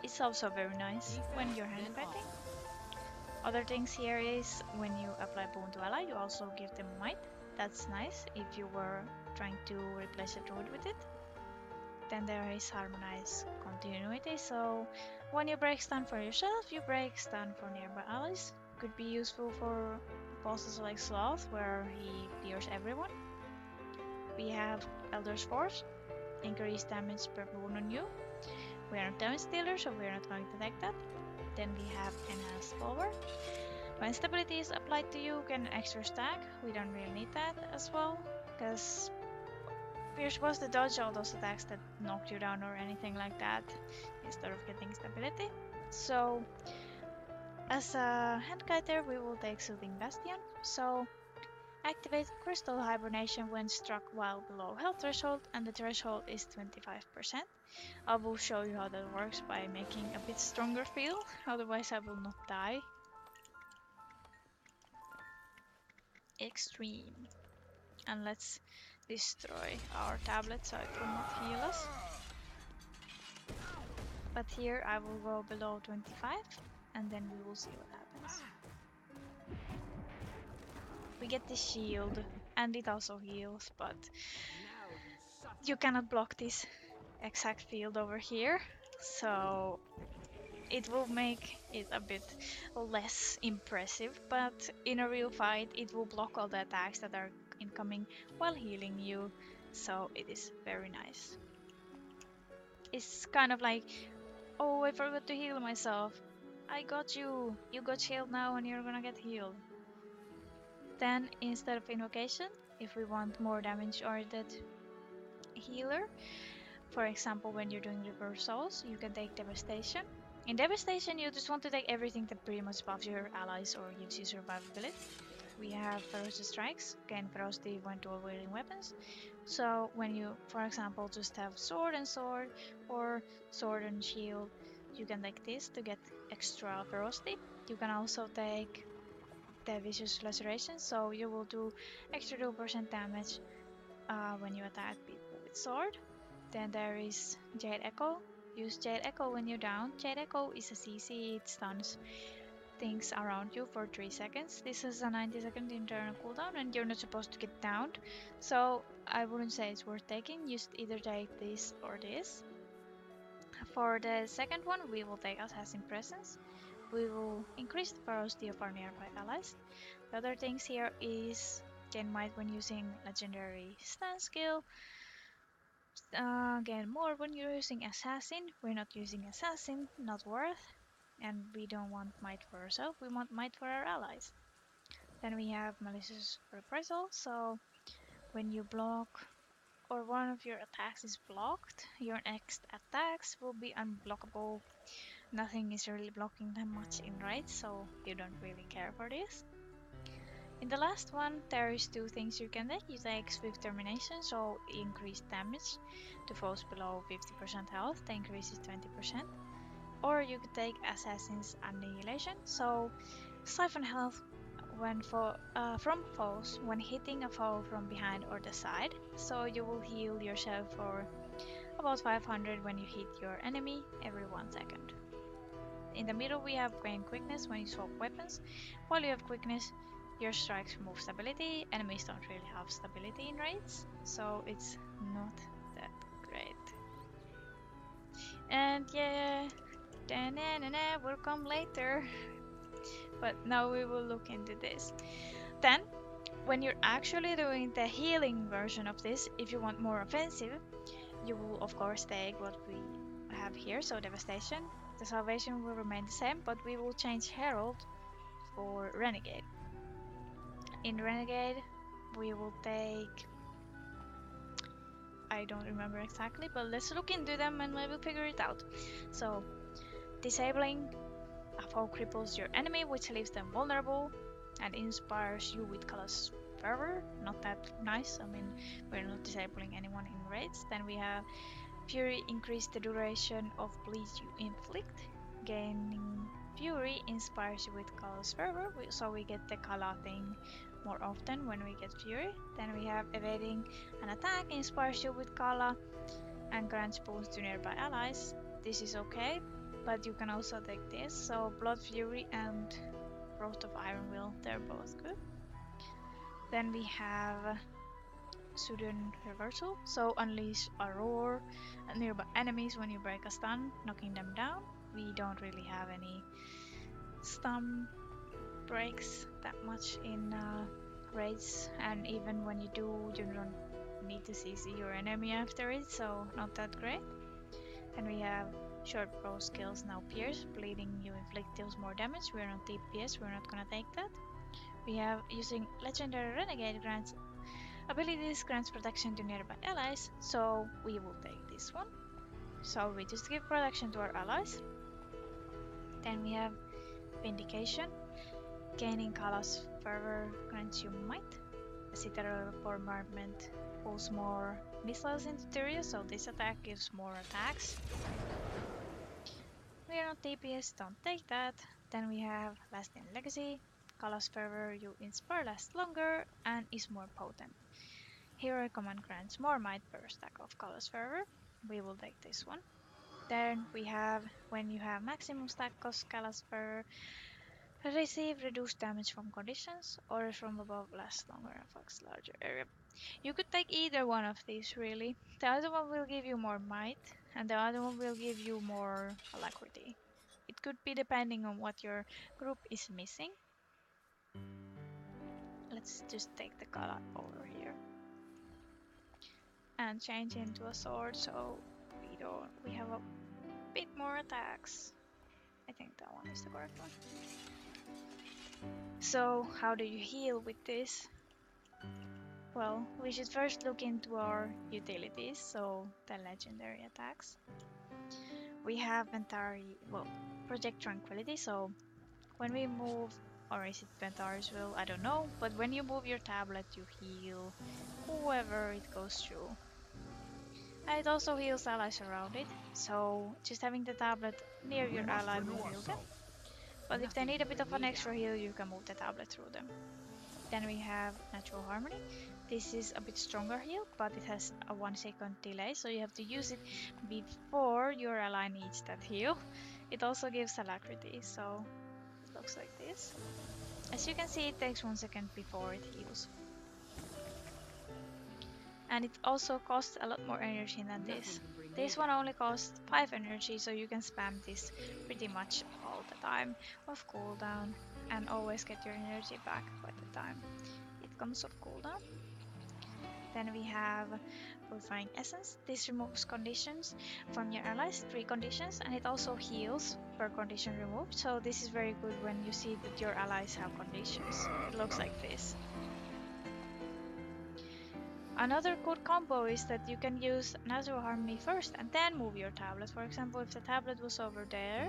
It's also very nice when you're hand fighting. Other things here is when you apply boon to ally, you also give them might. That's nice if you were trying to replace a druid with it. Then there is harmonize continuity, so when you break stun for yourself, you break stun for nearby allies. Could be useful for bosses like Sloth, where he clears everyone. We have Elder's Force, increase damage per boon on you. We are not damage dealer, so we are not going to take that. Then we have enhanced power. When stability is applied to you, get an extra stack. We don't really need that as well, because we're supposed to dodge all those attacks that knock you down or anything like that instead of getting stability. So as a handkiter, we will take Soothing Bastion. So activate Crystal Hibernation when struck while below health threshold, and the threshold is 25%. I will show you how that works by making a bit stronger feel, otherwise I will not die. Extreme. And let's destroy our tablet so it will not heal us. But here I will go below 25 and then we will see what happens. We get the shield and it also heals, but you cannot block this exact field over here, so it will make it a bit less impressive, but in a real fight it will block all the attacks that are incoming while healing you, so it is very nice. It's kind of like, oh, I forgot to heal myself. I got you. You got healed now and you're gonna get healed. Then instead of invocation, if we want more damage oriented healer, for example when you're doing reverse souls, you can take devastation. In devastation you just want to take everything that pretty much buffs your allies or gives you survivability. We have ferocious strikes, gain ferocity when dual wielding weapons. So when you, for example, just have sword and sword or sword and shield, you can take this to get extra ferocity. You can also take the vicious laceration, so you will do extra 2% damage when you attack people with sword. Then there is Jade Echo. Use Jade Echo when you're down. Jade Echo is a CC, it stuns things around you for 3 seconds. This is a 90-second internal cooldown and you're not supposed to get downed, so I wouldn't say it's worth taking. You should either take this or this. For the second one, we will take Assassin Presence. We will increase the ferocity of our nearby allies. The other things here is gain might when using legendary stand skill, gain more when you're using assassin. We're not using assassin, not worth, and we don't want might for ourselves, we want might for our allies. Then we have malicious reprisal, so when you block or one of your attacks is blocked, your next attacks will be unblockable. Nothing is really blocking them much in raids, so you don't really care for this. In the last one, there is two things you can take. You take Swift Termination, so increased damage to foes below 50% health, the increase is 20%. Or you could take Assassin's Annihilation, so siphon health from foes when hitting a foe from behind or the side. So you will heal yourself for about 500 when you hit your enemy every 1 second. In the middle we have gain quickness when you swap weapons. While you have quickness, your strikes remove stability. Enemies don't really have stability in raids, so it's not that great. And yeah, will come later. But now we will look into this. Then, when you're actually doing the healing version of this, if you want more offensive, you will of course take what we have here, so Devastation. The Salvation will remain the same, but we will change Herald for Renegade. In Renegade, we will take... I don't remember exactly, but let's look into them and we will figure it out. So, disabling a foe cripples your enemy, which leaves them vulnerable and inspires you with Callous Fervor. Not that nice, I mean, we're not disabling anyone in raids. Then we have Fury, increase the duration of bleed you inflict. Gaining Fury inspires you with Callous Fervor, so we get the Kala thing more often when we get Fury. Then we have evading an attack, inspires you with Kala and grants boosts to nearby allies. This is okay, but you can also take this. So Blood Fury and Growth of Iron Will, they're both good. Then we have Sudden Reversal, so unleash a roar at nearby enemies when you break a stun, knocking them down. We don't really have any stun breaks that much in raids, and even when you do, you don't need to CC your enemy after it, so not that great. Then we have short bow skills, now pierce, bleeding you inflict deals more damage. We're on DPS, we're not gonna take that. We have using legendary Renegade grants abilities, grants protection to nearby allies, so we will take this one. So we just give protection to our allies. Then we have Vindication, gaining Kala's Fervor grants you might. A Citadel bombardment pulls more missiles into the area, so this attack gives more attacks. We are on DPS, don't take that. Then we have Lasting Legacy. Kala's Fervor you inspire lasts longer and is more potent. Hero command grants more might per stack of Kala's Fervor. We will take this one. Then we have when you have maximum stack of Kala's Fervor, receive reduced damage from conditions or from above lasts longer and affects larger area. You could take either one of these really. The other one will give you more might and the other one will give you more alacrity. It could be depending on what your group is missing. Let's just take the Kala over here and change into a sword so we have a bit more attacks. I think that one is the correct one. So how do you heal with this? Well, we should first look into our utilities, so the legendary attacks. We have Project Tranquility, so when we move, or is it Ventari's Will, I don't know, but when you move your tablet you heal whoever it goes through. And it also heals allies around it, so just having the tablet near your ally will heal them. But if they need a bit of an extra heal, you can move the tablet through them. Then we have Natural Harmony. This is a bit stronger heal, but it has a 1 second delay, so you have to use it before your ally needs that heal. It also gives alacrity, so it looks like this. As you can see, it takes 1 second before it heals. And it also costs a lot more energy than this. This one only costs 5 energy, so you can spam this pretty much all the time of cooldown and always get your energy back by the time it comes off cooldown. Then we have Purifying Essence. This removes conditions from your allies, 3 conditions, and it also heals per condition removed. So this is very good when you see that your allies have conditions. It looks like this. Another good combo is that you can use Natural Harmony first and then move your tablet. For example, if the tablet was over there,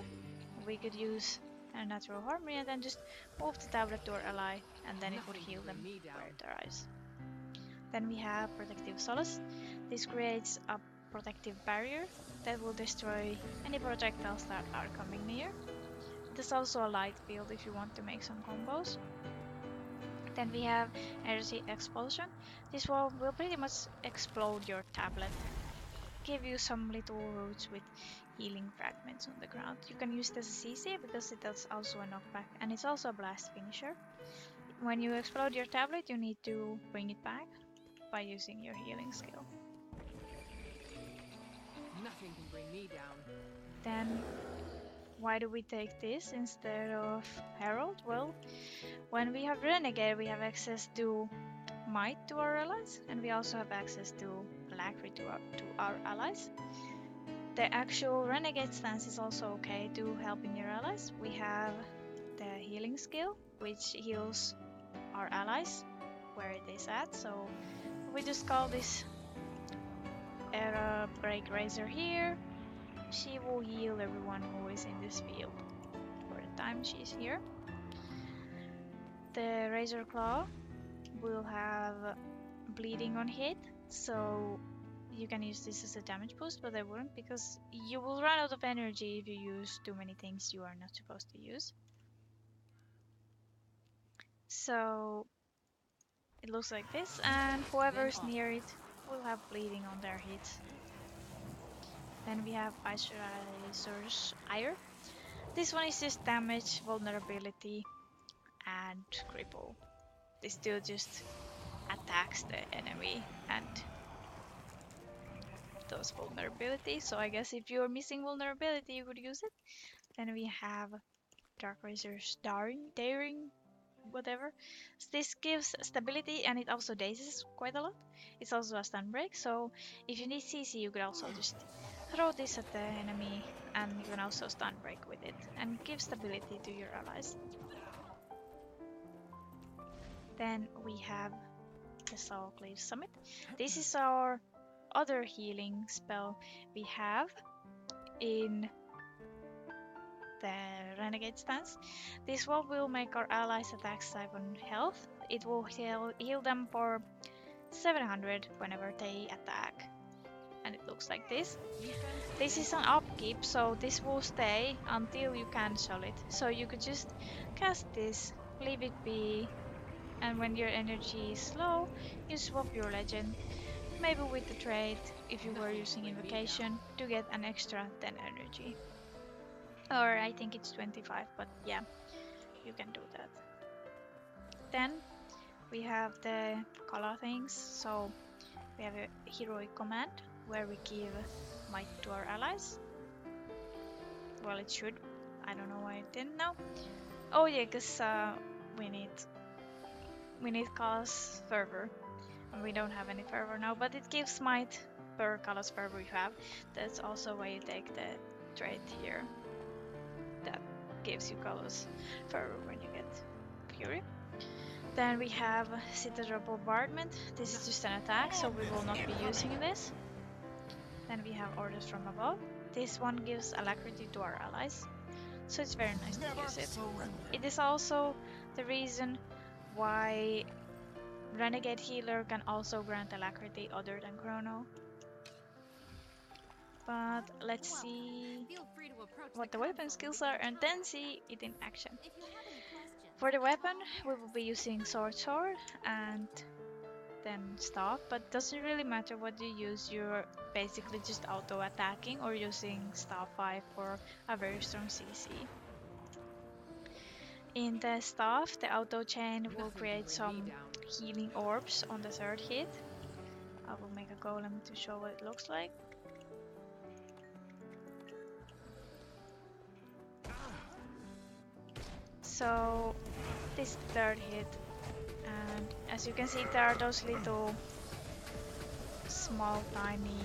we could use a Natural Harmony and then just move the tablet to our ally, and then it would heal them where it arrives. Then we have Protective Solace. This creates a protective barrier that will destroy any projectiles that are coming near. There's also a light field if you want to make some combos. Then we have Energy Explosion. This one will pretty much explode your tablet. Give you some little roots with healing fragments on the ground. You can use this as CC because it does also a knockback, and it's also a blast finisher. When you explode your tablet, you need to bring it back by using your healing skill. Nothing can bring me down. Then why do we take this instead of Herald? Well, when we have Renegade, we have access to Might to our allies, and we also have access to Alacrity to our allies. The actual Renegade stance is also okay to helping your allies. We have the healing skill, which heals our allies where it is at. So we just call this Era Break Razor here. She will heal everyone who is in this field for the time she's here. The Razor Claw will have bleeding on hit, so you can use this as a damage boost, but I wouldn't because you will run out of energy if you use too many things you are not supposed to use. So it looks like this, and whoever's near it will have bleeding on their hits. Then we have Ice Razor's Ire. This one is just damage, vulnerability, and cripple. This still just attacks the enemy and those vulnerabilities. So I guess if you're missing vulnerability, you could use it. Then we have Dark Razor's Daring, whatever. So this gives stability and it also dazes quite a lot. It's also a stun break, so if you need CC, you could also just throw this at the enemy, and you can also stun break with it and give stability to your allies. Then we have the Soulclave Summit. This is our other healing spell we have in the Renegade stance. This one will make our allies attack 7 health. It will heal them for 700 whenever they attack. And it looks like this. This is an upkeep, so this will stay until you cancel it. So you could just cast this, leave it be, and when your energy is low, you swap your legend, maybe with the trait if you were using invocation, to get an extra 10 energy. Or I think it's 25, but yeah, you can do that. Then we have the color things. So we have a heroic command where we give might to our allies. Well, it should. I don't know why it didn't now. Oh yeah, because we need Callous Fervor, and we don't have any fervor now, but it gives might per Callous Fervor you have. That's also why you take the trait here. That gives you Callous Fervor when you get Fury. Then we have Citadel Bombardment. This is just an attack, so we will not be using this. Then we have Orders from Above. This one gives Alacrity to our allies, so it's very nice to use it. It is also the reason why Renegade Healer can also grant Alacrity other than Chrono. But let's see what the weapon skills are and then see it in action. For the weapon, we will be using Sword and then Staff, but doesn't really matter what you use, you're basically just auto attacking or using Staff 5 for a very strong CC. In the Staff, the auto chain will create some healing orbs on the third hit. I will make a golem to show what it looks like. So this third hit, and as you can see there are those little small tiny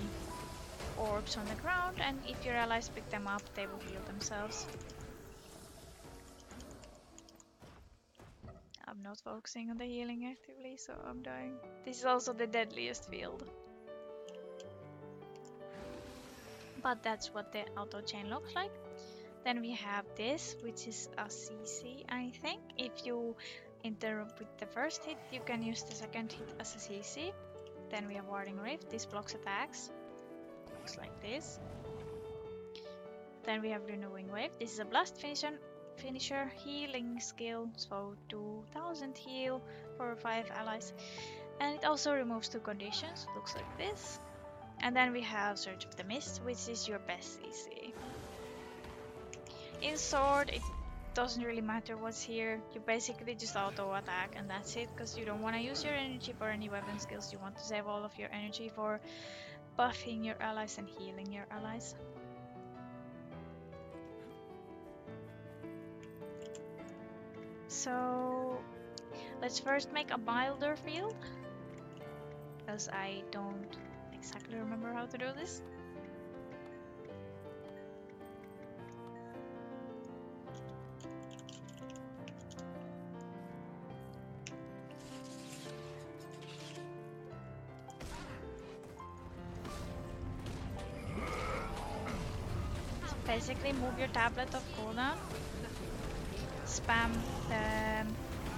orbs on the ground, and if your allies pick them up they will heal themselves. I'm not focusing on the healing actively, so I'm dying. This is also the deadliest field. But that's what the auto chain looks like. Then we have this, which is a CC, I think. If you interrupt with the first hit, you can use the second hit as a CC. Then we have Warding Rift, this blocks attacks. Looks like this. Then we have Renewing Wave, this is a blast finisher healing skill, so 2000 heal for 5 allies. And it also removes 2 conditions, looks like this. And then we have Surge of the Mist, which is your best CC. In Sword, it doesn't really matter what's here. You basically just auto attack and that's it, because you don't want to use your energy for any weapon skills. You want to save all of your energy for buffing your allies and healing your allies. So let's first make a milder field, because I don't exactly remember how to do this. So basically move your tablet of cooldown, spam the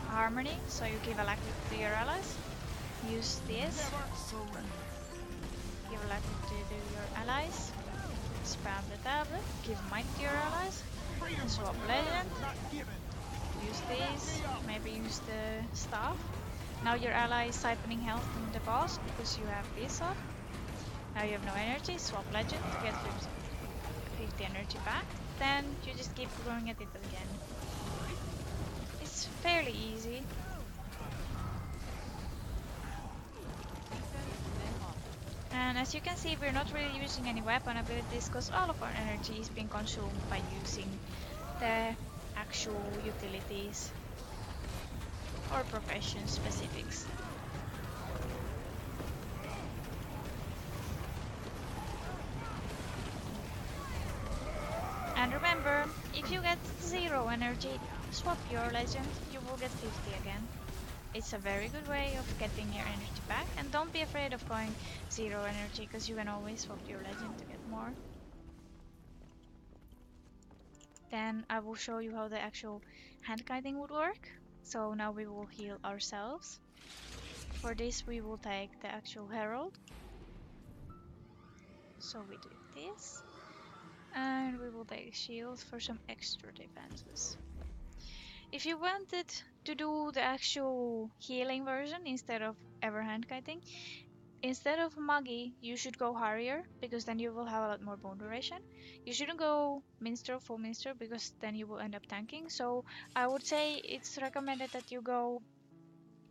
harmony, so you give alacrity to your allies. Use this. Give alacrity to your allies. Spam the tablet. Give might to your allies. Swap legend. Use these. Maybe use the staff. Now your ally is siphoning health from the boss because you have this up. Now you have no energy. Swap legend to get 50 energy back. Then you just keep going at it again. It's fairly easy. And as you can see, we're not really using any weapon abilities because all of our energy is being consumed by using the actual utilities or profession specifics. And remember, if you get 0 energy, swap your legend, you will get 50 again. It's a very good way of getting your energy back, and don't be afraid of going 0 energy, because you can always swap your legend to get more. Then I will show you how the actual handkiting would work. So now we will heal ourselves. For this we will take the actual Herald. So we do this. And we will take shield for some extra defenses. If you wanted to do the actual healing version instead of ever handkiting, instead of Muggy, you should go Harrier, because then you will have a lot more bone duration. You shouldn't go Minstrel, full Minstrel, because then you will end up tanking. So I would say it's recommended that you go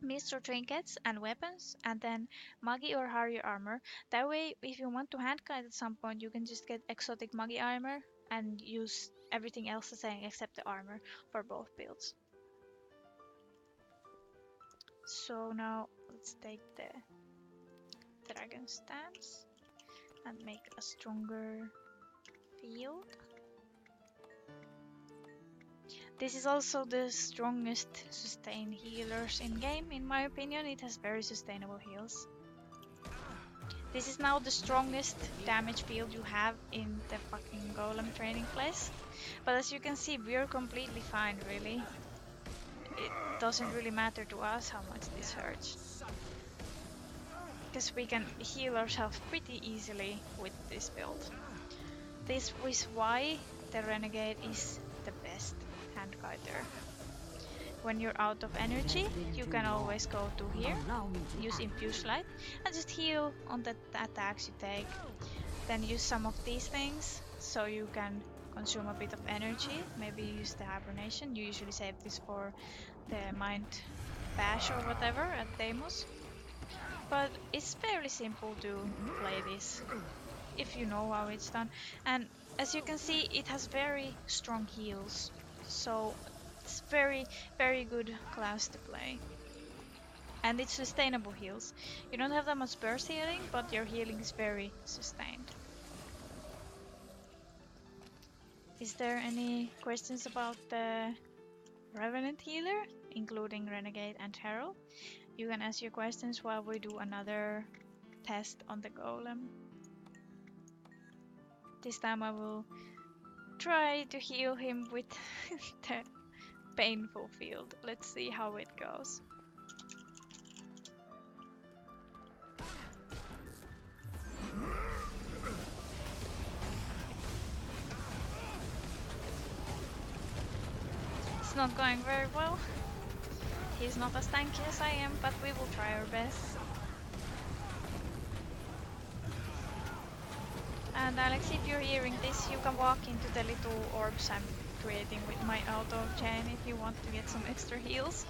Minstrel trinkets and weapons, and then Muggy or Harrier armor. That way, if you want to handkite at some point, you can just get exotic Muggy armor and use everything else the same except the armor for both builds. So now let's take the dragon stance and make a stronger field. This is also the strongest sustain healers in game, in my opinion. It has very sustainable heals. This is now the strongest damage field you have in the fucking golem training place. But as you can see, we're completely fine, really. It doesn't really matter to us how much this hurts, because we can heal ourselves pretty easily with this build. This is why the Renegade is the best handkiter. When you're out of energy, you can always go to here, use Infuse Light, and just heal on the attacks you take. Then use some of these things, so you can consume a bit of energy. Maybe use the Hibernation. You usually save this for the Mind Bash or whatever at Deimos. But it's fairly simple to play this, if you know how it's done. And as you can see, it has very strong heals. So It's very good class to play. And it's sustainable heals. You don't have that much burst healing, but your healing is very sustained. Is there any questions about the Revenant Healer, including Renegade and Herald? You can ask your questions while we do another test on the golem. This time I will try to heal him with the painful field. Let's see how it goes. It's not going very well. He's not as tanky as I am, but we will try our best. And Alex, if you're hearing this, you can walk into the little orbs I'm creating with my auto chain if you want to get some extra heals.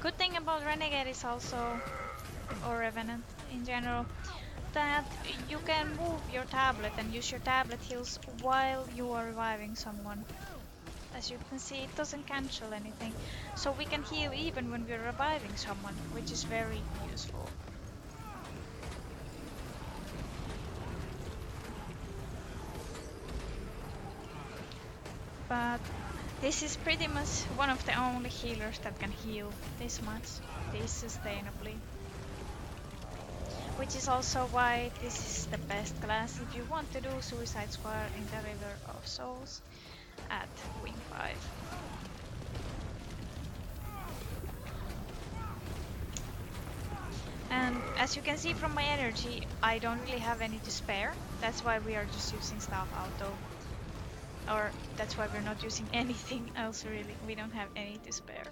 Good thing about Renegade is also, or Revenant in general, that you can move your tablet and use your tablet heals while you are reviving someone. As you can see, it doesn't cancel anything, so we can heal even when we're reviving someone, which is very useful. But this is pretty much one of the only healers that can heal this much, this sustainably. Which is also why this is the best class if you want to do Suicide Squad in the River of Souls at Wing 5. And as you can see from my energy, I don't really have any to spare. That's why we are just using Staff Auto. Or that's why we're not using anything else really. We don't have any to spare.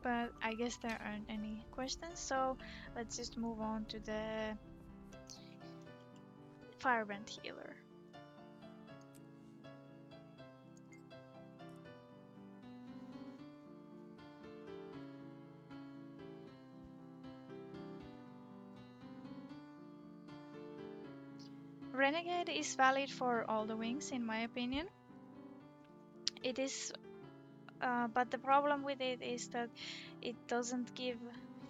But I guess there aren't any questions, so let's just move on to the Firebrand Healer. Renegade is valid for all the wings in my opinion. It is, but the problem with it is that it doesn't give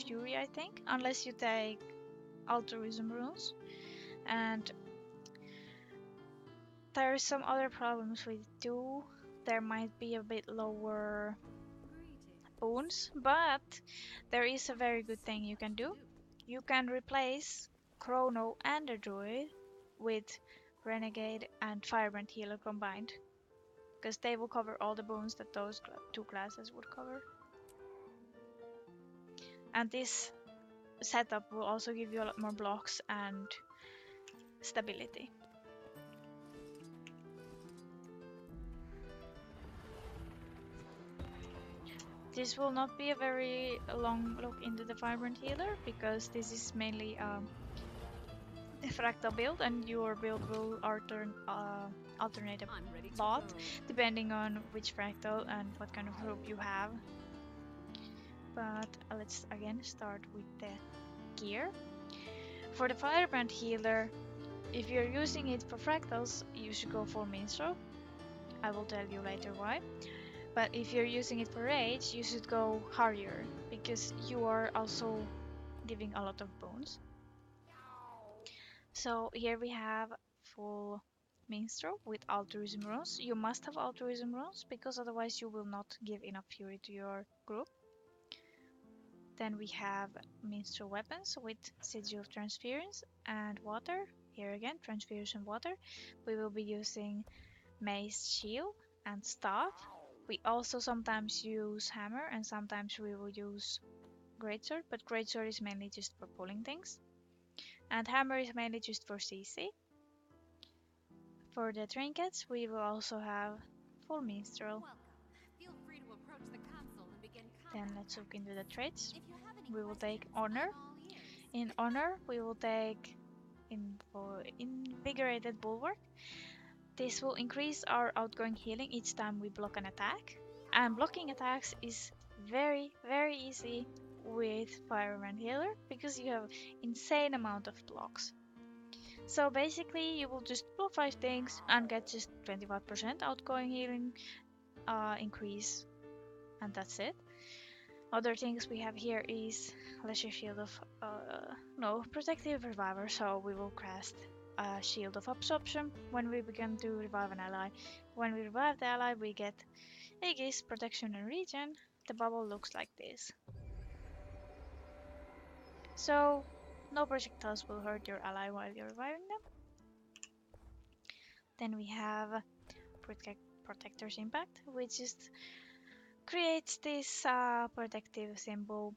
Fury, I think, unless you take Altruism runes. And there are some other problems with it too. There might be a bit lower boons, but there is a very good thing you can do. You can replace Chrono and the druid with Renegade and Firebrand Healer combined, because they will cover all the boons that those two classes would cover. And this setup will also give you a lot more blocks and stability. This will not be a very long look into the Firebrand Healer, because this is mainly a fractal build, and your build will alternate a lot depending on which fractal and what kind of group you have. But let's again start with the gear. For the Firebrand Healer, if you're using it for fractals, you should go for Minstrel. I will tell you later why. But if you're using it for rage, you should go Harrier, because you are also giving a lot of bones. So here we have full Minstrel with Altruism runes. You must have Altruism runes, because otherwise you will not give enough fury to your group. Then we have Minstrel weapons with Sigil of Transference and water. Here again, Transference and water. We will be using Mace, Shield and Staff. We also sometimes use Hammer, and sometimes we will use Greatsword, but Greatsword is mainly just for pulling things. And Hammer is mainly just for CC. For the trinkets, we will also have full Minstrel. Then let's look into the traits. We will take Honor. In Honor, we will take Invigorated Bulwark. This will increase our outgoing healing each time we block an attack. And blocking attacks is very easy with Firebrand Healer because you have insane amount of blocks. So basically you will just block 5 things and get just 25% outgoing healing increase, and that's it. Other things we have here is Lesser Shield of no, Protective Reviver, so we will cast a Shield of Absorption when we begin to revive an ally. When we revive the ally we get Aegis, Protection and Regen. The bubble looks like this. So no projectiles will hurt your ally while you're reviving them. Then we have Protector's Impact, which just creates this protective symbol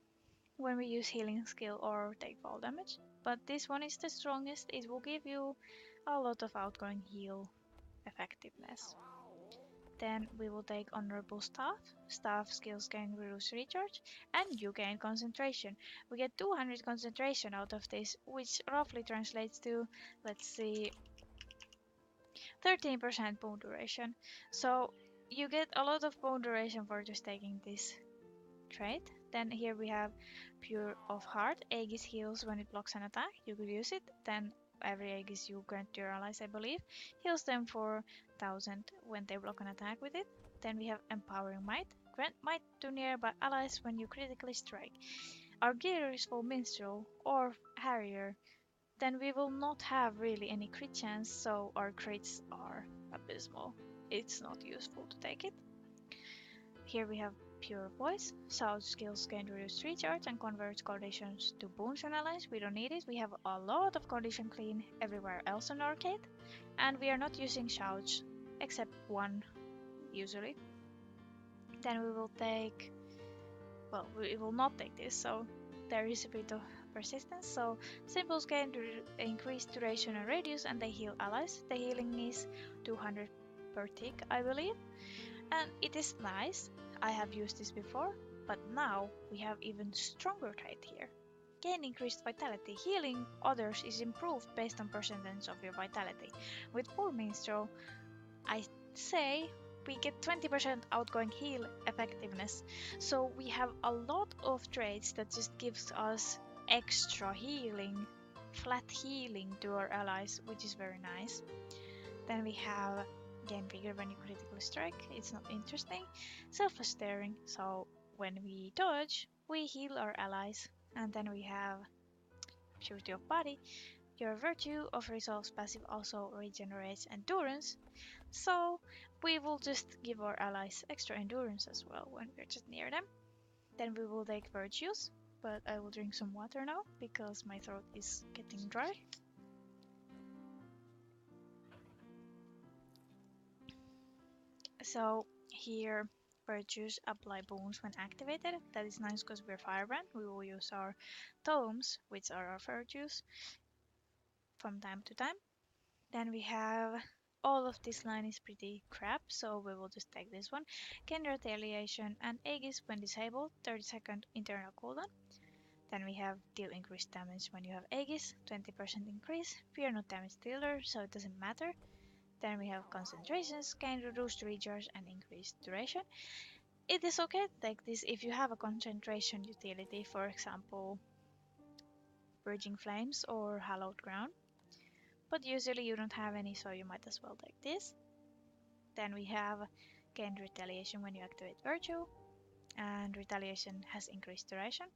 when we use healing skill or take fall damage. But this one is the strongest. It will give you a lot of outgoing heal effectiveness. Then we will take Honorable Staff. Staff skills gain reduce recharge and you gain concentration. We get 200 concentration out of this, which roughly translates to, let's see, 13% bone duration. So you get a lot of bone duration for just taking this trait. Then here we have Pure of Heart. Aegis heals when it blocks an attack. You could use it. Then every Aegis you grant to your allies, I believe, heals them for 1000 when they block an attack with it. Then we have Empowering Might. Grant might to nearby allies when you critically strike. Our gear is full Minstrel or Harrier. Then we will not have really any crit chance, so our crits are abysmal. It's not useful to take it. Here we have Pure Voice. Sound skills gain reduced recharge and converts conditions to boons on allies. We don't need it. We have a lot of condition clean everywhere else on Arcade. And we are not using shouts, except one, usually. Then we will take... well, we will not take this, so there is a bit of persistence. So symbols gain increased duration and radius and they heal allies. The healing is 200 per tick, I believe. And it is nice. I have used this before, but now we have even stronger trait here. Gain increased vitality. Healing others is improved based on percentage of your vitality. With full minstrel, I say we get 20% outgoing heal effectiveness. So we have a lot of traits that just gives us extra healing, flat healing to our allies, which is very nice. Then we have gain vigor when you critically strike. It's not interesting. Self-steering, so when we dodge, we heal our allies. And then we have Purity of Body. Your Virtue of Resolve's passive also regenerates endurance, so we will just give our allies extra endurance as well when we're just near them. Then we will take Virtues, but I will drink some water now because my throat is getting dry. So here Virtues apply boons when activated. That is nice because we're Firebrand. We will use our tomes, which are our Virtues, from time to time. Then we have all of this line is pretty crap, so we will just take this one. Gain Retaliation and Aegis when disabled, 30-second internal cooldown. Then we have deal increased damage when you have Aegis, 20% increase. We are not damage dealer, so it doesn't matter. Then we have concentrations, gain reduced recharge and increased duration. It is okay to take this if you have a concentration utility, for example, Purging Flames or Hallowed Ground. But usually you don't have any, so you might as well take this. Then we have gained retaliation when you activate Virtue, and retaliation has increased duration.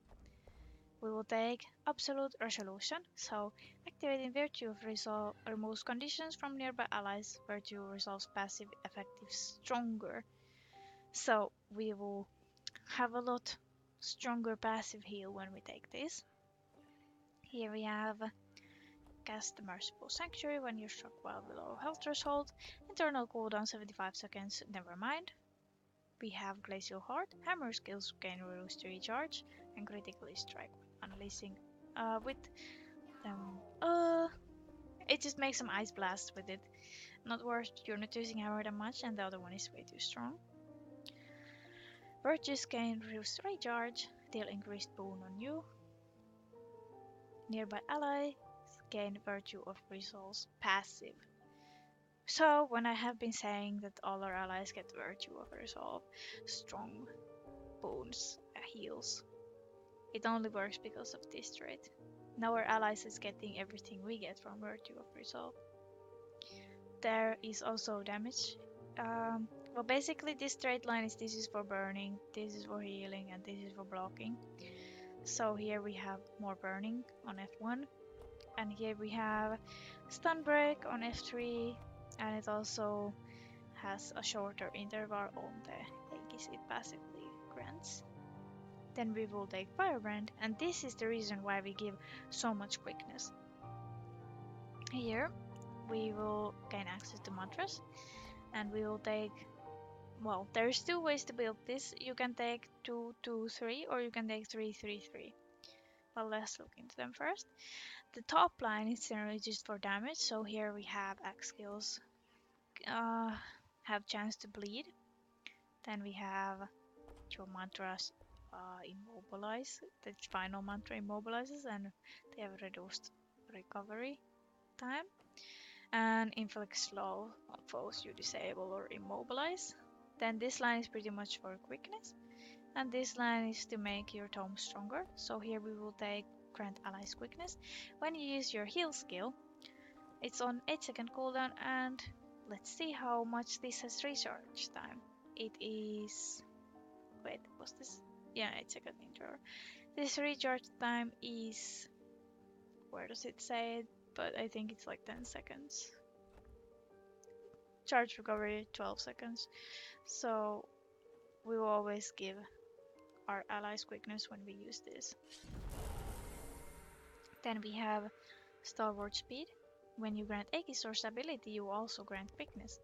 We will take Absolute Resolution, so activating Virtue of Resolve removes conditions from nearby allies. Virtue resolves passive effective stronger, so we will have a lot stronger passive heal when we take this. Here we have cast the Merciful Sanctuary when you're struck while below health threshold. Internal cooldown 75 seconds, never mind. We have Glacial Heart. Hammer skills gain reduced recharge and critically strike when unleashing with them. It just makes some ice blast with it. Not worth, you're not using hammer that much and the other one is way too strong. Virtues gain reduced recharge, deal increased boon on you. Nearby ally gain Virtue of Resolve's passive. So when I have been saying that all our allies get Virtue of Resolve, strong boons, heals. It only works because of this trait. Now our allies is getting everything we get from Virtue of Resolve. There is also damage. Well, basically this straight line is this is for burning, this is for healing, and this is for blocking. So here we have more burning on F1, and here we have stun break on F3, and it also has a shorter interval on the Aegis it passively grants. Then we will take Firebrand, and this is the reason why we give so much quickness. Here we will gain access to mantras, and we will take, well, there's two ways to build this. You can take 2, 2, 3, or you can take 3, 3, 3. Well, let's look into them first. The top line is generally just for damage, so here we have Axe skills, have chance to bleed. Then we have your mantras immobilize. The final mantra immobilizes, and they have reduced recovery time. And inflict slow on foes you disable or immobilize. Then this line is pretty much for quickness, and this line is to make your tome stronger. So here we will take grant allies quickness. When you use your heal skill, it's on 8-second cooldown, and let's see how much this has recharge time. It is, wait, was this? Yeah, 8-second interval. This recharge time is, where does it say it? But I think it's like 10 seconds. Charge recovery 12 seconds. So we will always give our allies quickness when we use this. Then we have stalwart speed. When you grant Aegis or stability, you also grant quickness.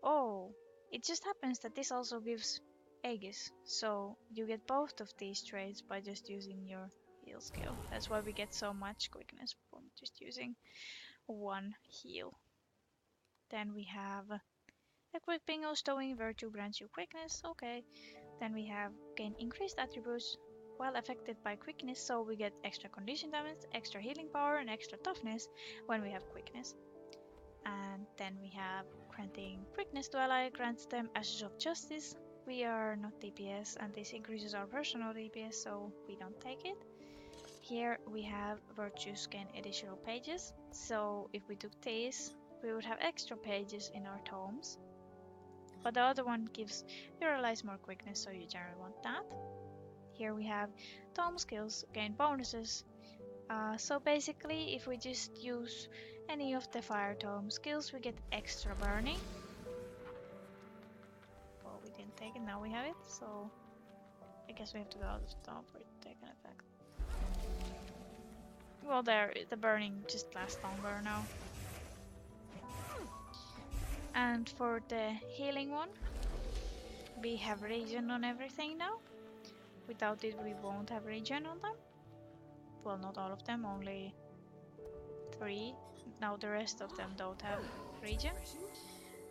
Oh, it just happens that this also gives Aegis, so you get both of these traits by just using your heal skill. That's why we get so much quickness from just using one heal. Then we have equipping or stowing virtue grants you quickness. Okay. Then we have gain increased attributes while affected by quickness, so we get extra condition damage, extra healing power, and extra toughness when we have quickness. And then we have granting quickness to ally grants them Ashes of Justice. We are not DPS, and this increases our personal DPS, so we don't take it. Here we have virtues gain additional pages, so if we took this, we would have extra pages in our tomes. But the other one gives your allies more quickness, so you generally want that. Here we have Tome Skills gain bonuses. So basically, if we just use any of the Fire Tome skills, we get extra burning. Well, we didn't take it, now we have it, so I guess we have to go out of the tome for it to take an effect. Well, there, the burning just lasts longer now. And for the healing one, we have regen on everything now. Without it, we won't have regen on them. Well, not all of them, only 3. Now the rest of them don't have regen.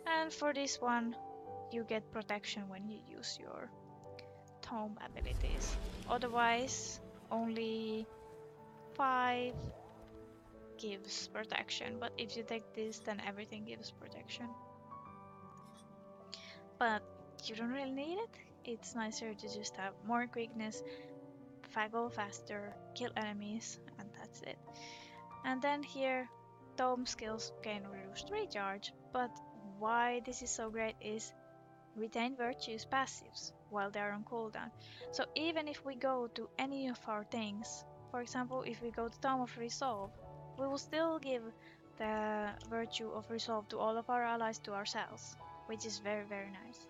And for this one, you get protection when you use your tome abilities. Otherwise, only 5 gives protection. But if you take this, then everything gives protection. But you don't really need it. It's nicer to just have more quickness, go faster, kill enemies, and that's it. And then here, Tome skills gain reduced recharge, but why this is so great is retain virtues passives while they are on cooldown. So even if we go to any of our things, for example, if we go to Tome of Resolve, we will still give the virtue of Resolve to all of our allies to ourselves, which is very, very nice.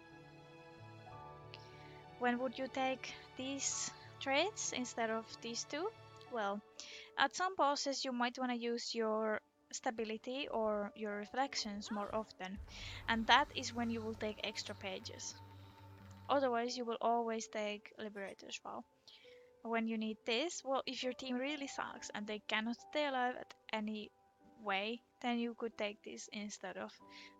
When would you take these traits instead of these two? Well, at some bosses you might want to use your stability or your reflections more often, and that is when you will take extra pages. Otherwise you will always take Liberator's Vow. When you need this, well, if your team really sucks and they cannot stay alive at any way, then you could take this instead of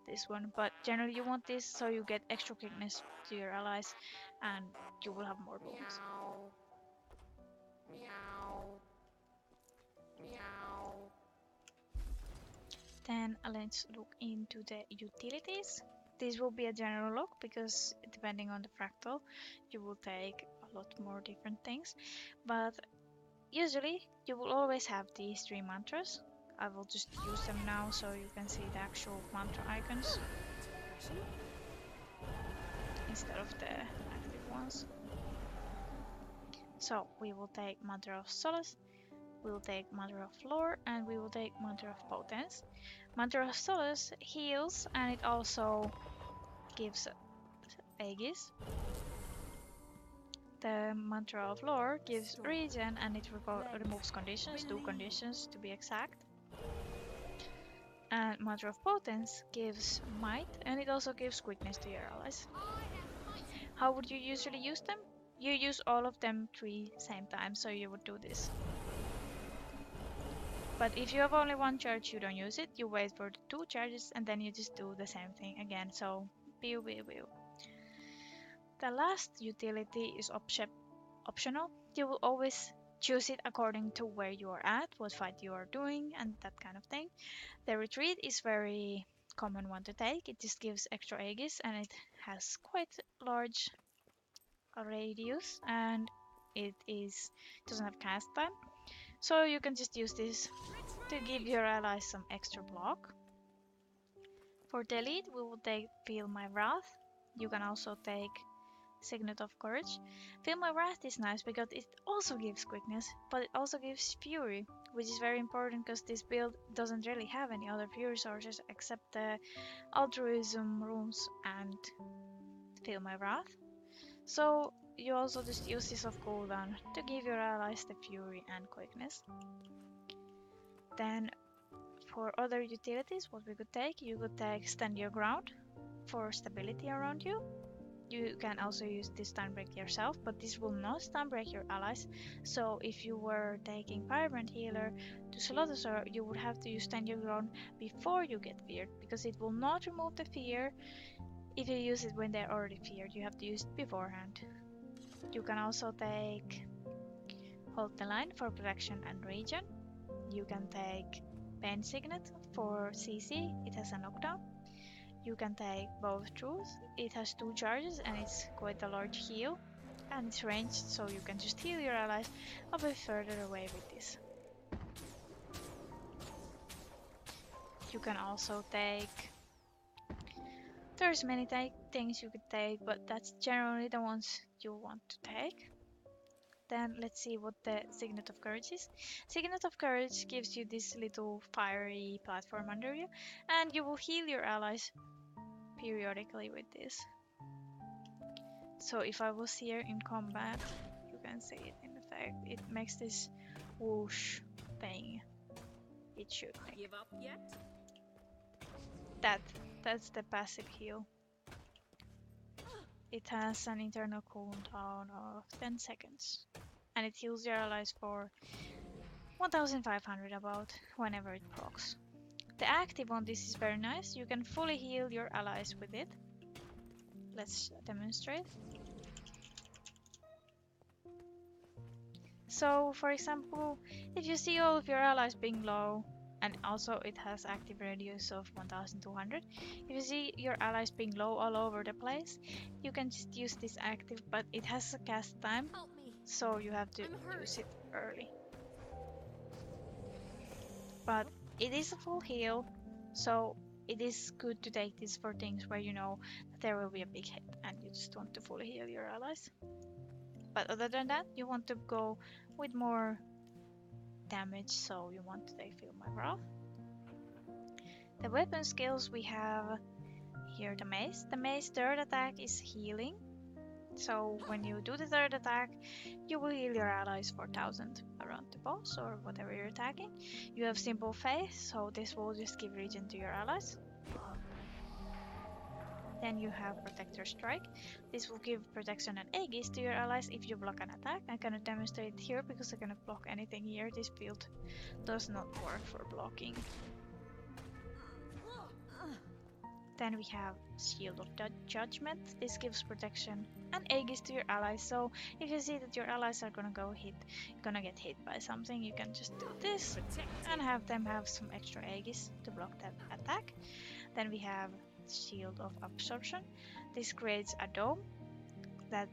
this one. But generally you want this so you get extra quickness to your allies and you will have more bonus. Then let's look into the utilities. This will be a general look because depending on the fractal, you will take a lot more different things, but usually you will always have these 3 mantras. I will just use them now so you can see the actual mantra icons instead of the active ones. So we will take Mantra of Solace, we will take Mantra of Lore, and we will take Mantra of Potence. Mantra of Solace heals and it also gives Aegis. The Mantra of Lore gives regen and it removes conditions, 2 conditions to be exact. And Mantra of Potence gives might and it also gives quickness to your allies. How would you usually use them? You use all of them 3 same time, so you would do this. But if you have only 1 charge, you don't use it. You wait for the 2 charges and then you just do the same thing again. So, pew pew pew. The last utility is optional. You will always choose it according to where you are at, what fight you are doing, and that kind of thing. The retreat is very common one to take. It just gives extra Aegis and it has quite large radius and it doesn't have cast time. So you can just use this to give your allies some extra block. For delete, we will take Feel My Wrath. You can also take Signet of Courage. Feel My Wrath is nice because it also gives quickness, but it also gives Fury, which is very important because this build doesn't really have any other Fury sources except the Altruism runes and Feel My Wrath. So you also just use this off cooldown to give your allies the Fury and quickness. Then for other utilities, what we could take, you could take Stand Your Ground for stability around you. You can also use this Stun Break yourself, but this will not Stun Break your allies. So if you were taking Firebrand Healer to Slaughter, you would have to use Stand Your Ground before you get feared, because it will not remove the fear if you use it when they're already feared. You have to use it beforehand. You can also take Hold the Line for protection and regen. You can take Pain Signet for CC, it has a knockdown. You can take Bow of Truth, it has 2 charges and it's quite a large heal. And it's ranged, so you can just heal your allies a bit further away with this. You can also take... There's many things you could take, but that's generally the ones you want to take. Then let's see what the Signet of Courage is. Signet of Courage gives you this little fiery platform under you, and you will heal your allies periodically with this. So if I was here in combat, you can see it in effect. It makes this whoosh thing. It should make. Give up yet? That's the passive heal. It has an internal cooldown of 10 seconds. And it heals your allies for 1500 about whenever it procs. The active on this is very nice. You can fully heal your allies with it. Let's demonstrate. So, for example, if you see all of your allies being low, and also it has active radius of 1200, if you see your allies being low all over the place, you can just use this active, but it has a cast time, so you have to use it early. But it is a full heal, so it is good to take this for things where you know that there will be a big hit and you just want to fully heal your allies. But other than that, you want to go with more damage, so you want to take Feel My Wrath. The weapon skills we have here, the mace. The mace third attack is healing. So when you do the third attack, you will heal your allies for 1000 around the boss or whatever you're attacking. You have Simple Faith, so this will just give regen to your allies. Then you have Protector Strike. This will give protection and Aegis to your allies if you block an attack. I cannot demonstrate it here because I cannot block anything here. This build does not work for blocking. Then we have Shield of Judgment. This gives protection and Aegis to your allies. So if you see that your allies are gonna get hit by something, you can just do this and have them have some extra Aegis to block that attack. Then we have Shield of Absorption. This creates a dome that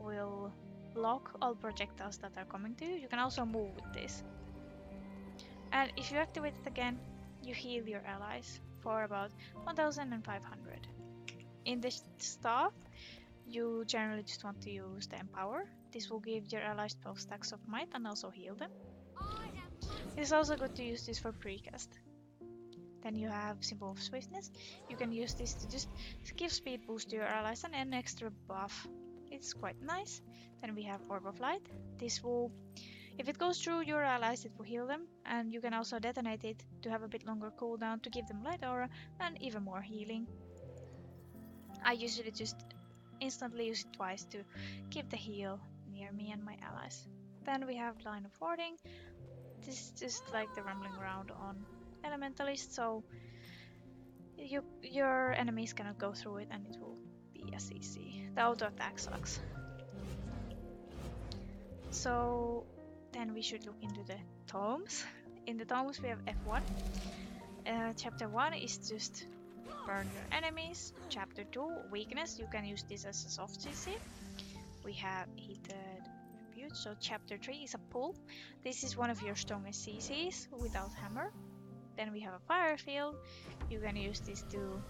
will block all projectiles that are coming to you. You can also move with this. And if you activate it again, you heal your allies for about 1500. In the staff, you generally just want to use the Empower. This will give your allies 12 stacks of might and also heal them. It's also good to use this for precast. Then you have Symbol of Swiftness. You can use this to just give speed boost to your allies and an extra buff. It's quite nice. Then we have Orb of Light. This will, if it goes through your allies, it will heal them, and you can also detonate it to have a bit longer cooldown to give them light aura and even more healing. I usually just instantly use it twice to keep the heal near me and my allies. Then we have Line of Warding. This is just like the rambling around on Elementalist, so your enemies cannot go through it and it will be a CC. The auto attack sucks. So then we should look into the tomes. In the tomes we have F1. Chapter 1 is just burn your enemies. Chapter 2, weakness. You can use this as a soft CC. We have heated rebuke. So chapter 3 is a pull. This is one of your strongest CCs without hammer. Then we have a fire field. You can use this to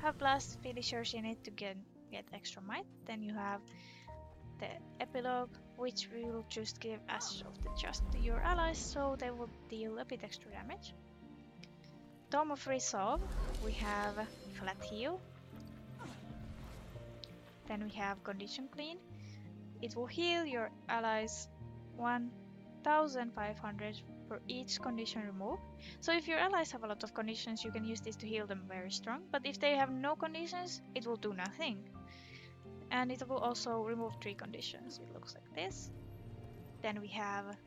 have blast finishers in it to get extra might. Then you have the epilogue, which will just give Ashes of the Just to your allies, so they will deal a bit extra damage. Tome of Resolve, we have Flat Heal. Then we have Condition Clean. It will heal your allies 1500 for each condition removed. So if your allies have a lot of conditions, you can use this to heal them very strong, but if they have no conditions, it will do nothing. And it will also remove 3 conditions. It looks like this. Then we have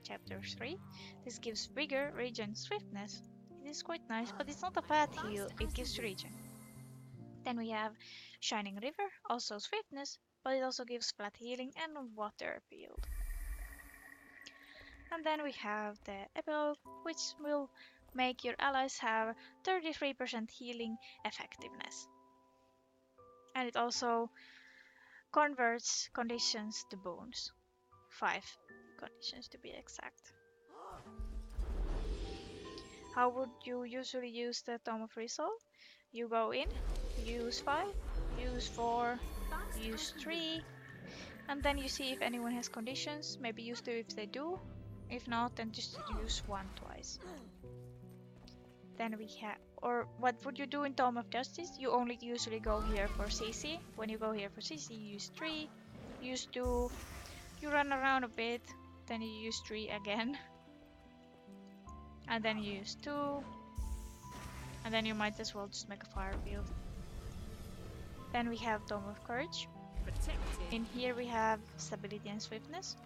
chapter 3. This gives vigor, regen, swiftness. It is quite nice, but it's not a fat heal, it gives regen. Then we have Shining River, also swiftness, but it also gives flat healing and water field. And then we have the epilogue, which will make your allies have 33% healing effectiveness. And it also converts conditions to boons. 5 conditions to be exact. How would you usually use the Tome of Resolve? You go in, use 5, use 4, use 3, and then you see if anyone has conditions. Maybe use 2 if they do. If not, then just use 1 twice. Then we have, or what would you do in Tome of Justice? You only usually go here for CC. When you go here for CC, you use 3, use 2, you run around a bit, then you use 3 again. And then you use 2, and then you might as well just make a fire field. Then we have Tome of Courage. In here we have stability and swiftness.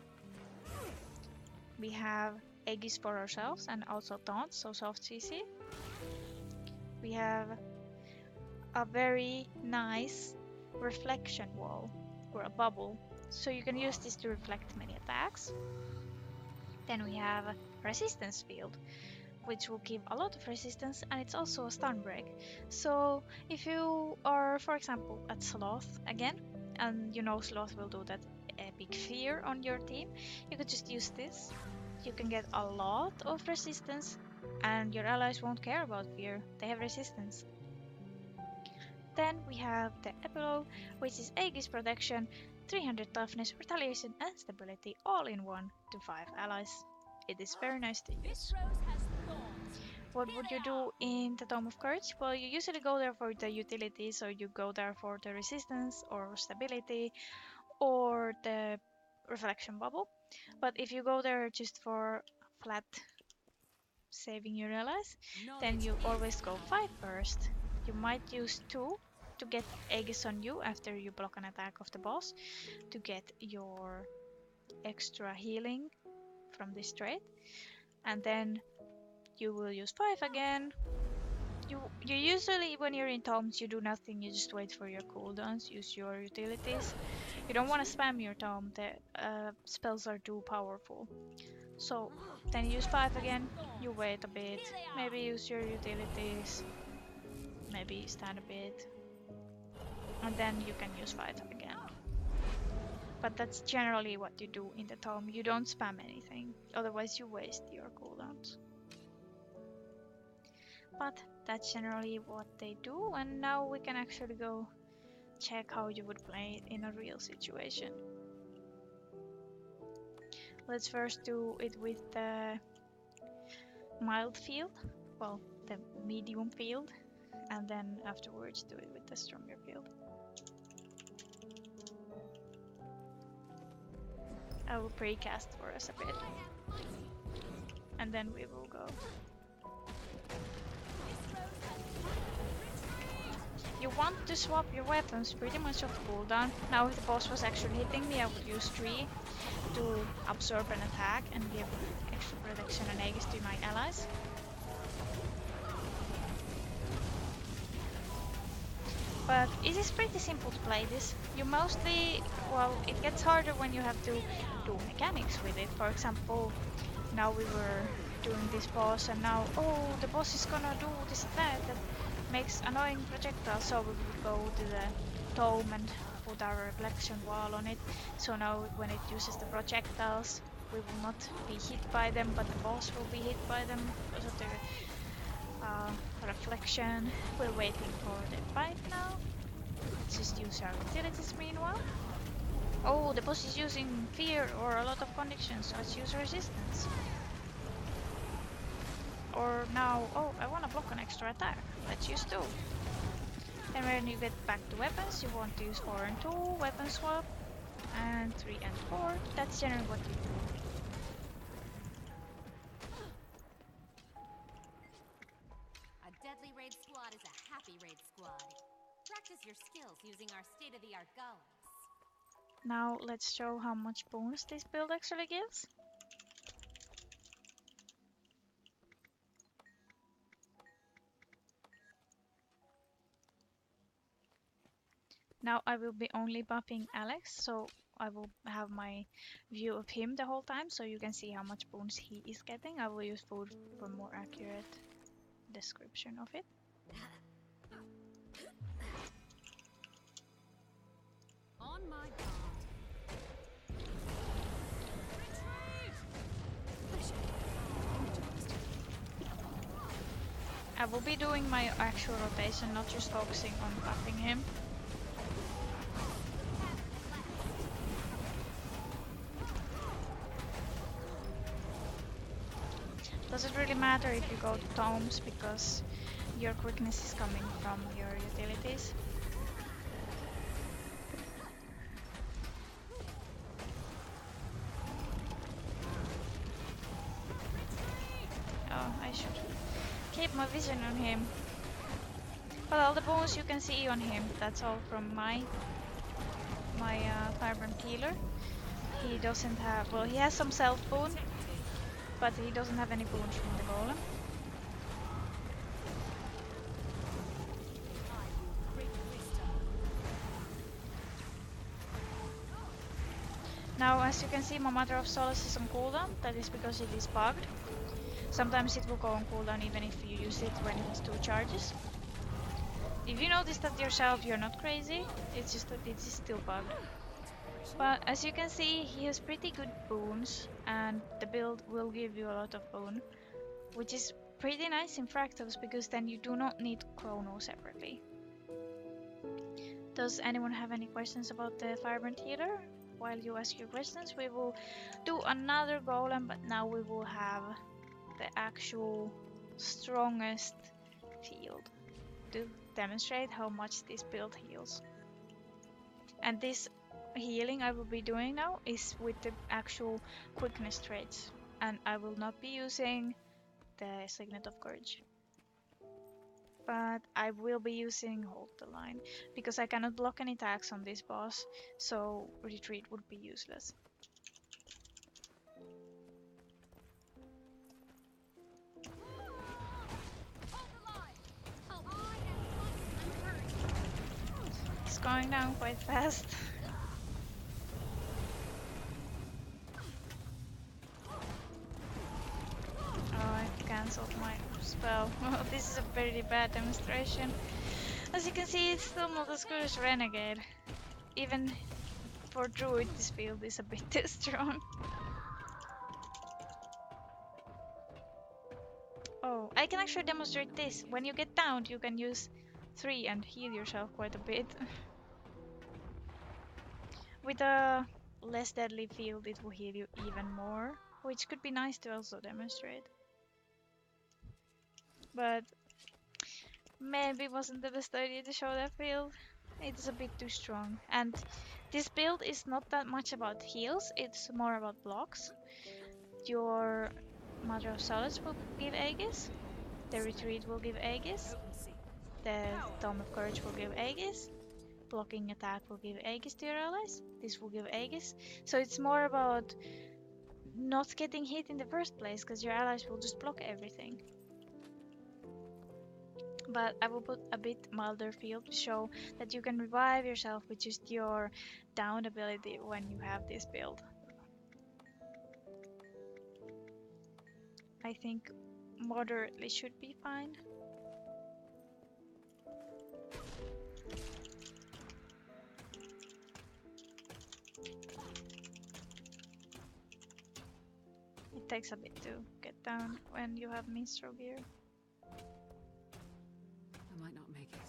We have Aegis for ourselves and also Taunt, so soft CC. We have a very nice reflection wall or a bubble, so you can use this to reflect many attacks. Then we have resistance field, which will give a lot of resistance, and it's also a stun break. So if you are, for example, at Sloth again, and you know Sloth will do that epic fear on your team, you could just use this. You can get a lot of resistance, and your allies won't care about fear, they have resistance. Then we have the epilogue, which is Aegis protection, 300 toughness, retaliation and stability all in one to 5 allies. It is very nice to use. What would you do in the Tome of Courage? Well, you usually go there for the utility, so you go there for the resistance or stability or the reflection bubble. But if you go there just for flat saving your allies, then you always go 5 first. You might use 2 to get Aegis on you after you block an attack of the boss to get your extra healing from this trait, and then you will use 5 again. You usually, when you're in tomes, you do nothing, you just wait for your cooldowns, use your utilities. You don't want to spam your tome, the spells are too powerful. So then you use 5 again, you wait a bit, maybe use your utilities, maybe stand a bit, and then you can use 5 again. But that's generally what you do in the tome. You don't spam anything, otherwise you waste your cooldowns. But that's generally what they do, and now we can actually go check how you would play it in a real situation. Let's first do it with the mild field, well, the medium field, and then afterwards do it with the stronger field. I will precast for us a bit, and then we will go. You want to swap your weapons pretty much off cooldown. Now if the boss was actually hitting me, I would use 3 to absorb an attack and give extra protection and Aegis to my allies. But it is pretty simple to play this. You mostly, well, it gets harder when you have to do mechanics with it. For example, now we were doing this boss and now, oh, the boss is gonna do this and that makes annoying projectiles, so we will go to the tome and put our reflection wall on it. So now when it uses the projectiles, we will not be hit by them, but the boss will be hit by them because of the reflection. We're waiting for the fight now. Let's just use our utilities meanwhile. Oh, the boss is using fear or a lot of conditions, so let's use resistance. Or now, oh, I want to block an extra attack. Let's use 2. And when you get back to weapons, you want to use 4 and 2, weapon swap, and 3 and 4. That's generally what you do. A deadly raid squad is a happy raid squad. Practice your skills using our state-of-the-art golems. Now let's show how much bonus this build actually gives. Now I will be only buffing Alex, so I will have my view of him the whole time, so you can see how much bonus he is getting. I will use food for more accurate description of it. On my guard. I will be doing my actual rotation, not just focusing on buffing him. Doesn't really matter if you go to tomes because your quickness is coming from your utilities. Oh, I should keep my vision on him. But all the bones you can see on him, that's all from my Firebrand Healer. He doesn't have, well, he has some self boon, but he doesn't have any boons from the golem. Now, as you can see, my Mother of Solace is on cooldown. That is because it is bugged. Sometimes it will go on cooldown even if you use it when it has 2 charges. If you notice that yourself, you're not crazy. It's just that it is still bugged. But as you can see, he has pretty good boons, and the build will give you a lot of boon, which is pretty nice in fractals because then you do not need chrono separately. Does anyone have any questions about the Firebrand Healer? While you ask your questions, we will do another golem, but now we will have the actual strongest field to demonstrate how much this build heals. And this healing I will be doing now is with the actual quickness traits, and I will not be using the Signet of Courage. But I will be using Hold the Line, because I cannot block any attacks on this boss, so retreat would be useless. It's going down quite fast. I cancelled my spell. This is a pretty bad demonstration. As you can see, it's still not as good as Renegade. Even for druid, this build is a bit too strong. Oh, I can actually demonstrate this. When you get downed, you can use 3 and heal yourself quite a bit. With a less deadly field, it will heal you even more, which could be nice to also demonstrate. But maybe wasn't the best idea to show that build. It is a bit too strong. And this build is not that much about heals, it's more about blocks. Your Mother of Solace will give Aegis, the Retreat will give Aegis, the Tome of Courage will give Aegis, blocking attack will give Aegis to your allies, this will give Aegis. So it's more about not getting hit in the first place, because your allies will just block everything. But I will put a bit milder field to show that you can revive yourself with just your down ability when you have this build. I think moderately should be fine. It takes a bit to get down when you have minstrel gear. I might not make it.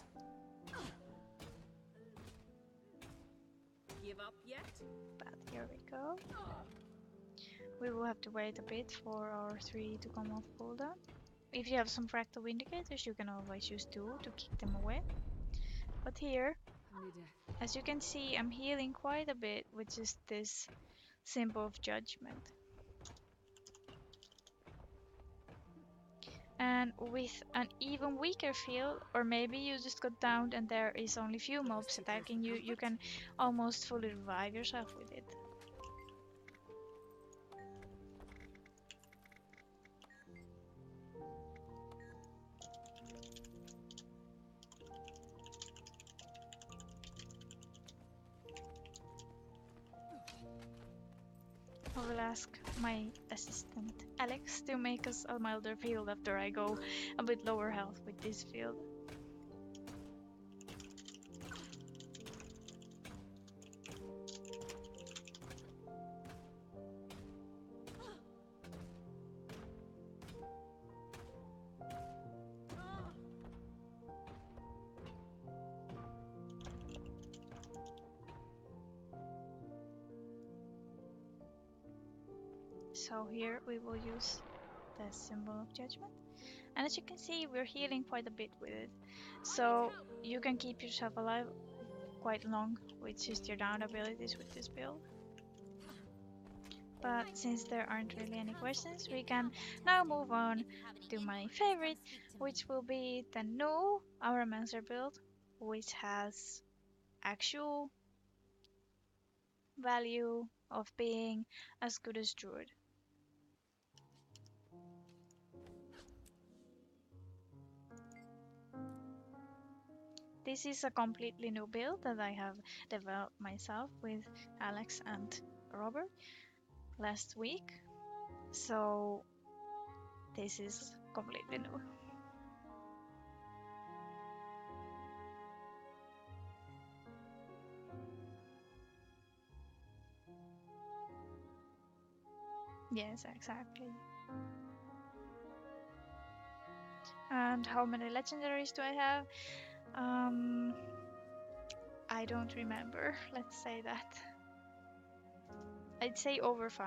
Give up yet? But here we go. We will have to wait a bit for our 3 to come off cooldown. If you have some fractal indicators, you can always use 2 to kick them away. But here, as you can see, I'm healing quite a bit with just this symbol of judgment. And with an even weaker field, or maybe you just got downed and there is only few mobs attacking you, you can almost fully revive yourself with it. I will ask my assistant Alex to make us a milder field after I go a bit lower health with this field. So here we will use the symbol of judgment, and as you can see, we're healing quite a bit with it, so you can keep yourself alive quite long with just your down abilities with this build. But since there aren't really any questions, we can now move on to my favorite, which will be the new Auramancer build, which has actual value of being as good as druid. This is a completely new build that I have developed myself with Alex and Robert last week. So this is completely new. Yes, exactly. And how many legendaries do I have? I don't remember, let's say that. I'd say over 5.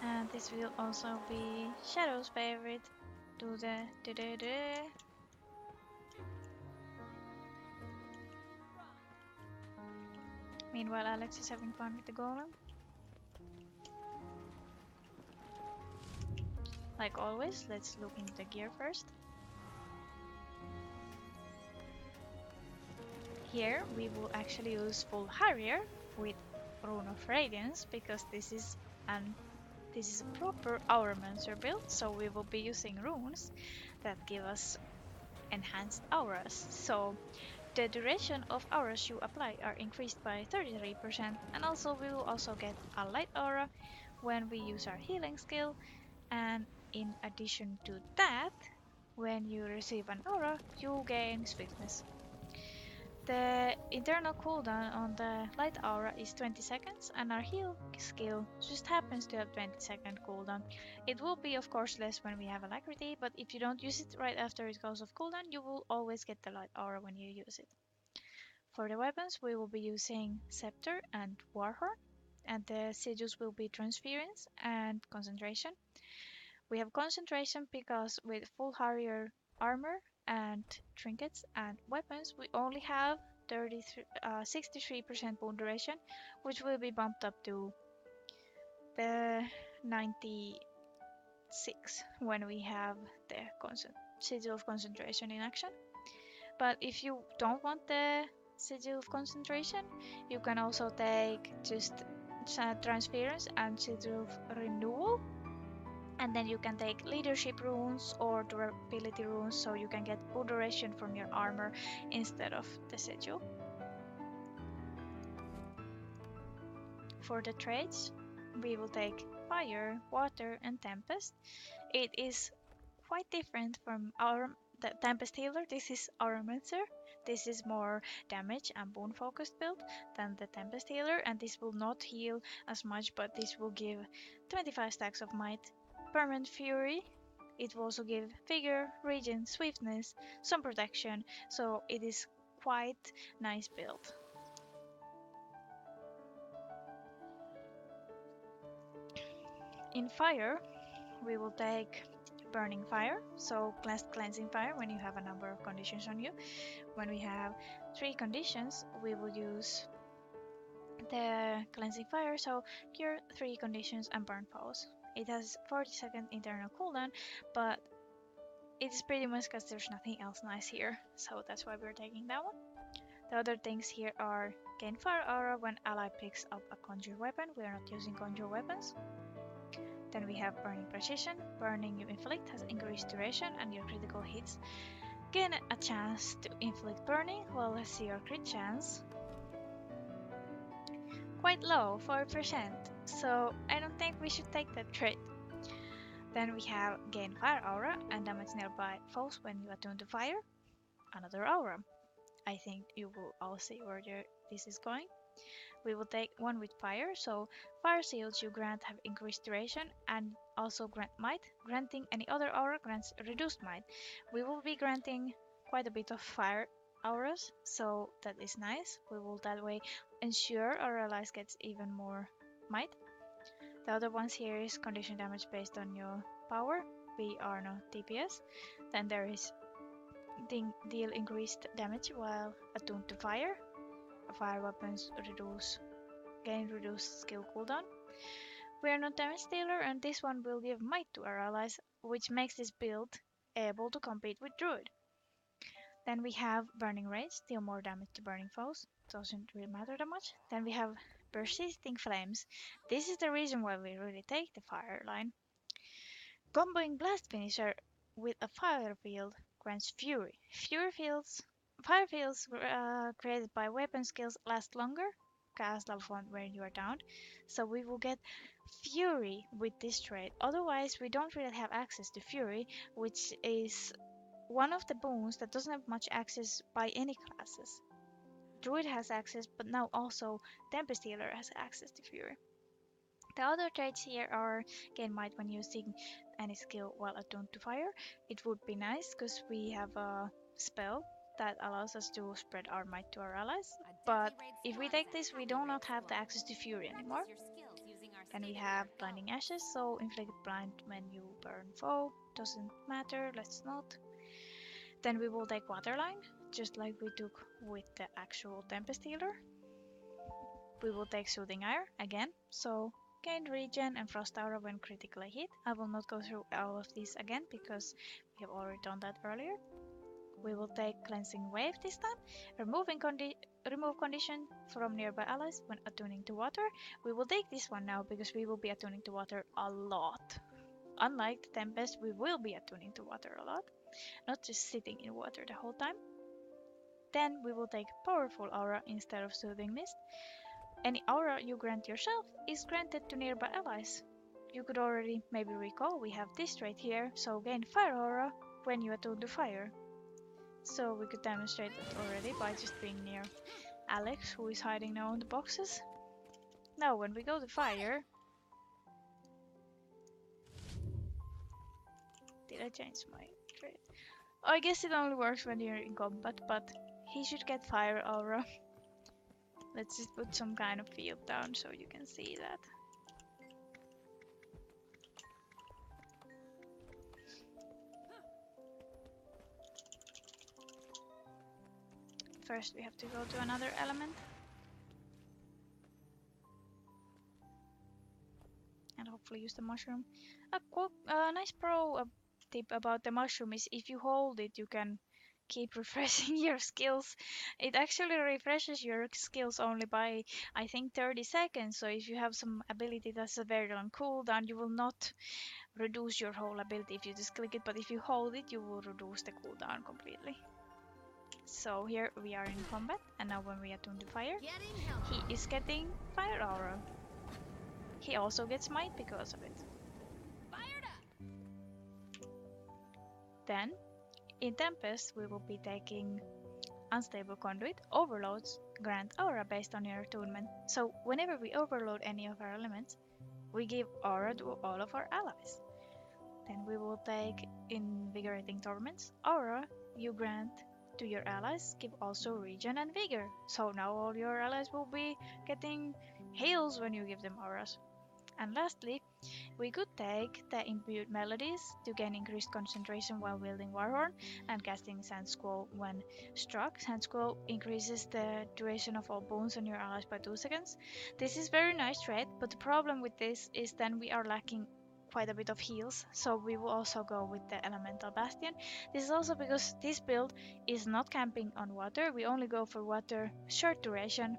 And this will also be Shadow's favorite. Do the da-da-da. Meanwhile, Alex is having fun with the golem. Like always, let's look into the gear first. Here we will actually use full Harrier with Rune of Radiance, because this is a proper Auramancer build, so we will be using runes that give us enhanced auras. So the duration of auras you apply are increased by 33%, and also we will also get a light aura when we use our healing skill. And in addition to that, When you receive an aura, you gain swiftness. The internal cooldown on the light aura is 20 seconds, and our heal skill just happens to have 20-second cooldown. It will be of course less when we have alacrity, but if you don't use it right after it goes off cooldown, you will always get the light aura when you use it. For the weapons, we will be using Scepter and Warhorn, and the sigils will be Transference and Concentration. We have Concentration because with full Harrier armor and trinkets and weapons, we only have 63% wound duration, which will be bumped up to the 96 when we have the Sigil of Concentration in action. But if you don't want the Sigil of Concentration, you can also take just Transference and Sigil of Renewal, and then you can take Leadership runes or Durability runes, so you can get full duration from your armor instead of the Sigil. For the traits, we will take Fire, Water, and Tempest. It is quite different from the Tempest Healer. This is Auramancer. This is more damage and boon focused build than the Tempest Healer, and this will not heal as much, but this will give 25 stacks of might. Permanent Fury. It will also give Vigor, Regen, Swiftness, some protection, so it is quite nice build. In Fire, we will take Burning Fire, so Cleansing Fire when you have a number of conditions on you. When we have 3 conditions, we will use the Cleansing Fire, so Cure 3 conditions and Burn Foes. It has 40-second internal cooldown, but it's pretty much because there's nothing else nice here, so that's why we're taking that one. The other things here are gain Fire Aura when ally picks up a Conjure weapon. We are not using Conjure weapons. Then we have Burning Precision. Burning you inflict has increased duration, and your critical hits gain a chance to inflict burning. Well, let's see our crit chance. Quite low, 4%, so I don't think we should take that trait. Then we have gain Fire Aura and damage nearby foes when you attune to fire. Another aura. I think you will all see where this is going. We will take one with fire, so fire seals you grant have increased duration and also grant might. Granting any other aura grants reduced might. We will be granting quite a bit of fire auras, so that is nice. We will that way ensure our allies gets even more might. The other ones here is condition damage based on your power. We are not DPS. Then there is deal increased damage while attuned to fire. Fire weapons gain reduced skill cooldown. We are not damage dealer, and this one will give might to our allies, which makes this build able to compete with druid. Then we have Burning Rage, deal more damage to burning foes. Doesn't really matter that much. Then we have Persisting Flames. This is the reason why we really take the fire line. Comboing Blast Finisher with a fire field grants Fury. Fire fields created by weapon skills last longer, cast level 1 when you are downed, so we will get Fury with this trait. Otherwise, we don't really have access to Fury, which is one of the boons that doesn't have much access by any classes. Druid has access, but now also Tempest Healer has access to Fury. The other traits here are gain might when using any skill while attuned to fire. It would be nice because we have a spell that allows us to spread our might to our allies. But if we take this, we do not have the access to Fury anymore. Then we have Blinding Ashes, so inflict blind when you burn foe. Doesn't matter, let's not. Then we will take Waterline, just like we took with the actual Tempest Healer. We will take Soothing Ire again, so gain regen and frost aura when critically hit. I will not go through all of these again because we have already done that earlier. We will take Cleansing Wave this time, remove condition from nearby allies when attuning to water. We will take this one now because we will be attuning to water a lot. Unlike the Tempest, we will be attuning to water a lot, not just sitting in water the whole time. Then we will take Powerful Aura instead of Soothing Mist. Any aura you grant yourself is granted to nearby allies. You could already maybe recall we have this trait here, so gain Fire Aura when you attune to fire. So we could demonstrate that already by just being near Alex, who is hiding now in the boxes. Now when we go to fire... Did I change my trait? Oh, I guess it only works when you're in combat, but he should get fire aura. Let's just put some kind of field down so you can see that. First we have to go to another element. And hopefully use the mushroom. A nice pro tip about the mushroom is if you hold it, you can keep refreshing your skills. It actually refreshes your skills only by, I think, 30 seconds. So if you have some ability that's a very long cooldown, you will not reduce your whole ability if you just click it. But if you hold it, you will reduce the cooldown completely. So here we are in combat, and now when we attune to fire, he is getting fire aura. He also gets might because of it. Fired up. Then, in Tempest, we will be taking Unstable Conduit. Overloads grant aura based on your attunement. So whenever we overload any of our elements, we give aura to all of our allies. Then we will take Invigorating Torments. Aura you grant to your allies give also regen and vigor. So now all your allies will be getting heals when you give them auras. And lastly, we could take the Imbued Melodies to gain increased concentration while wielding Warhorn and casting Sand Squall when struck. Sand Squall increases the duration of all boons on your allies by 2 seconds. This is very nice trait, but the problem with this is then we are lacking quite a bit of heals, so we will also go with the Elemental Bastion. This is also because this build is not camping on water. We only go for water short duration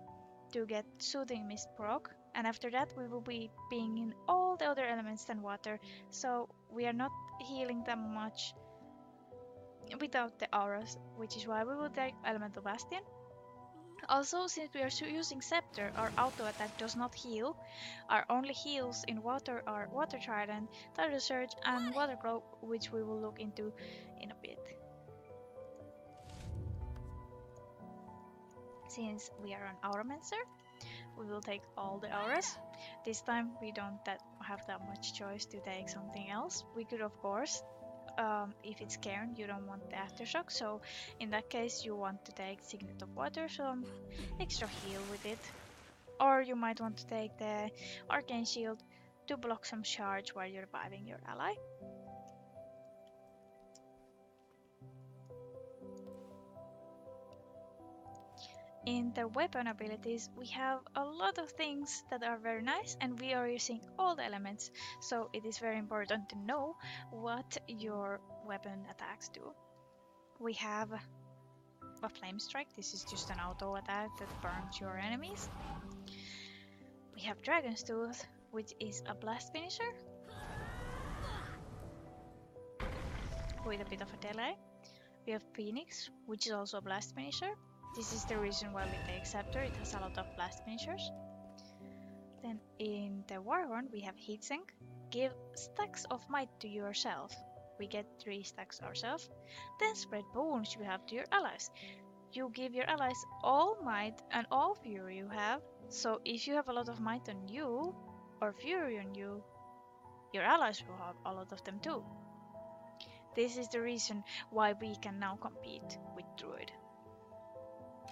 to get Soothing Mist proc, and after that we will be being in all the other elements than water, so we are not healing them much without the auras, which is why we will take Elemental Bastion. Also, since we are using Scepter, our auto attack does not heal. Our only heals in water are Water Trident, Tidal Surge, and Water Glow, which we will look into in a bit. Since we are on Auramancer, we will take all the auras. This time we don't have that much choice to take something else. We could, of course, if it's Cairn, you don't want the Aftershock, so in that case you want to take Signet of Water, some extra heal with it. Or you might want to take the Arcane Shield to block some charge while you're reviving your ally. In the weapon abilities, we have a lot of things that are very nice, and we are using all the elements, so it is very important to know what your weapon attacks do. We have a Flame Strike. This is just an auto attack that burns your enemies. We have Dragon's Tooth, which is a blast finisher with a bit of a delay. We have Phoenix, which is also a blast finisher. This is the reason why we take Scepter, it has a lot of blast finishers. Then in the Warhorn we have Heatsink. Give stacks of might to yourself. We get 3 stacks ourselves. Then spread boons you have to your allies. You give your allies all might and all fury you have. So if you have a lot of might on you, or fury on you, your allies will have a lot of them too. This is the reason why we can now compete with Druid.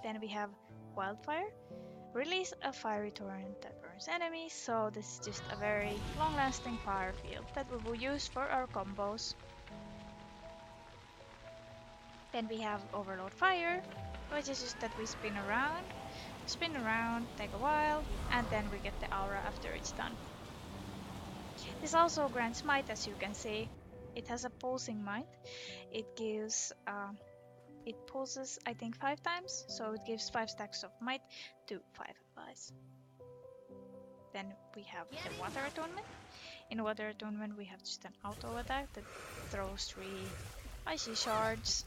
Then we have Wildfire. Release a fiery torrent that burns enemies, so this is just a very long-lasting fire field that we will use for our combos. Then we have Overload Fire, which is just that we spin around, take a while, and then we get the aura after it's done. This also grants might, as you can see. It has a pulsing might. It gives it pulses, I think, 5 times, so it gives 5 stacks of might to 5 allies. Then we have the Water Attunement. In Water Attunement we have just an auto attack that throws 3 icy shards.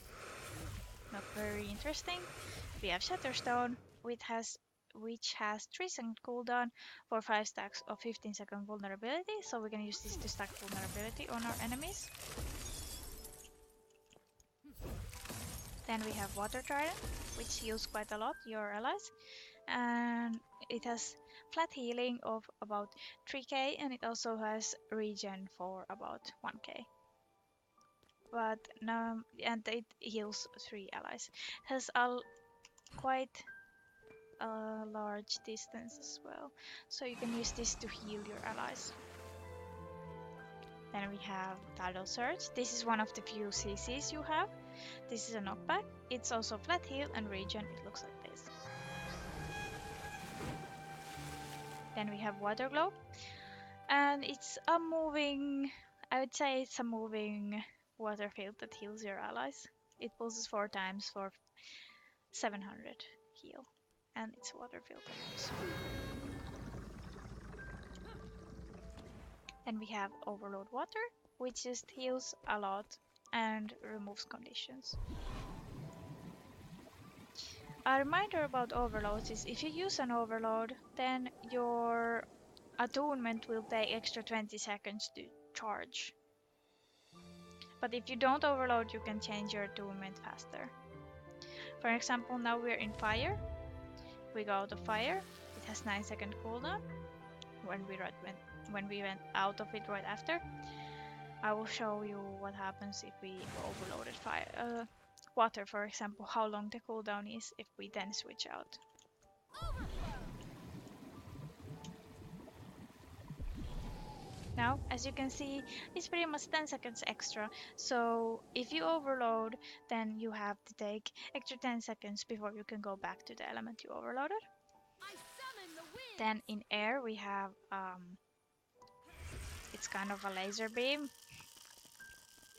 Not very interesting. We have Shatterstone, which has 3-second cooldown for 5 stacks of 15-second vulnerability, so we can use this to stack vulnerability on our enemies. Then we have Water Trident, which heals quite a lot your allies, and it has flat healing of about 3k, and it also has regen for about 1k. But no, and it heals 3 allies. It has quite a large distance as well, so you can use this to heal your allies. Then we have Tidal Surge. This is one of the few CCs you have. This is a knockback. It's also flat heal and regen. It looks like this. Then we have Water Globe, and it's a moving, I would say it's a moving water field that heals your allies. It pulses 4 times for 700 heal, and it's a water field of course. Then we have Overload Water, which just heals a lot and removes conditions. A reminder about overloads is if you use an overload, then your attunement will take extra 20 seconds to charge. But if you don't overload, you can change your attunement faster. For example, now we're in fire. We go out of fire. It has 9-second cooldown. When we went out of it right after, I will show you what happens if we overloaded water, for example, how long the cooldown is if we then switch out. Now, as you can see, it's pretty much 10 seconds extra, so if you overload, then you have to take extra 10 seconds before you can go back to the element you overloaded. Then in air we have, it's kind of a laser beam,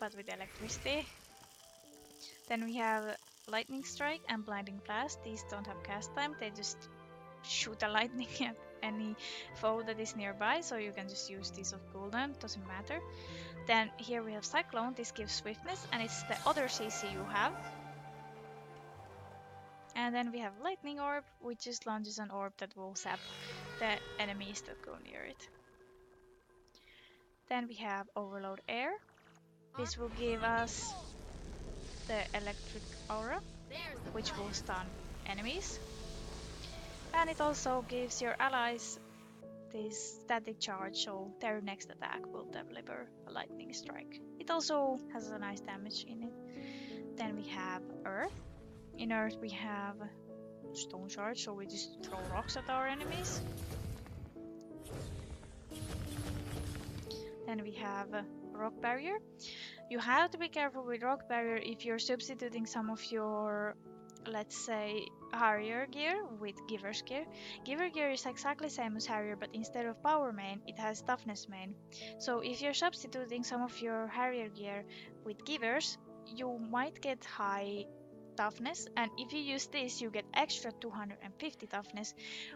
but with electricity. Then we have Lightning Strike and Blinding Blast. These don't have cast time, they just shoot a lightning at any foe that is nearby, so you can just use these of cooldown, doesn't matter. Then here we have Cyclone. This gives swiftness, and it's the other CC you have. And then we have Lightning Orb, which just launches an orb that will zap the enemies that go near it. Then we have Overload Air. This will give us the Electric Aura, which will stun enemies. And it also gives your allies this static charge, so their next attack will deliver a lightning strike. It also has a nice damage in it. Then we have Earth. In Earth we have Stone Charge, so we just throw rocks at our enemies. Then we have Rock Barrier. You have to be careful with Rock Barrier if you're substituting some of your, let's say, Harrier gear with Giver's gear. Giver gear is exactly the same as Harrier, but instead of power main, it has toughness main. So if you're substituting some of your Harrier gear with Giver's, you might get high toughness, and if you use this, you get extra 250 toughness,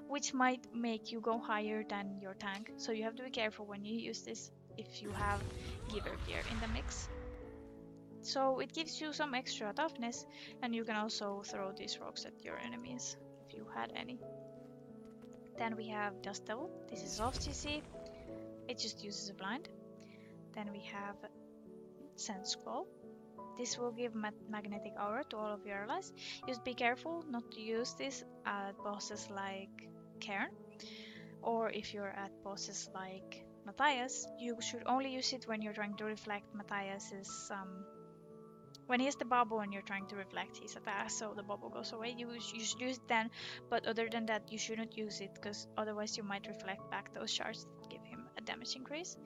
which might make you go higher than your tank. So you have to be careful when you use this if you have Giver gear in the mix. So it gives you some extra toughness, and you can also throw these rocks at your enemies if you had any. Then we have Dust Devil. This is off CC. It just uses a blind. Then we have Sand Scroll. This will give magnetic aura to all of your allies. Just be careful not to use this at bosses like Cairn, or if you're at bosses like Matthias, you should only use it when you're trying to reflect Matthias's when he has the bubble and you're trying to reflect his attack, so the bubble goes away. You should use it then, but other than that, you shouldn't use it, because otherwise you might reflect back those shards that give him a damage increase.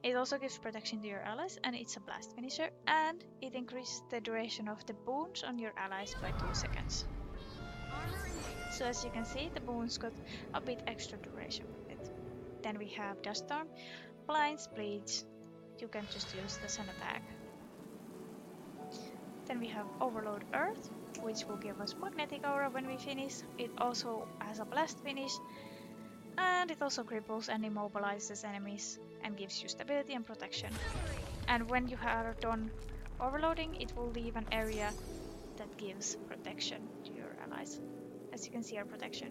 It also gives protection to your allies, and it's a blast finisher, and it increases the duration of the boons on your allies by 2 seconds. So as you can see, the boons got a bit extra duration with it. Then we have Dust Storm, Blinds, Bleeds. You can just use this as an attack. Then we have Overload Earth, which will give us magnetic aura when we finish. It also has a blast finish, and it also cripples and immobilizes enemies and gives you stability and protection. And when you are done overloading, it will leave an area that gives protection to your allies. As you can see, our protection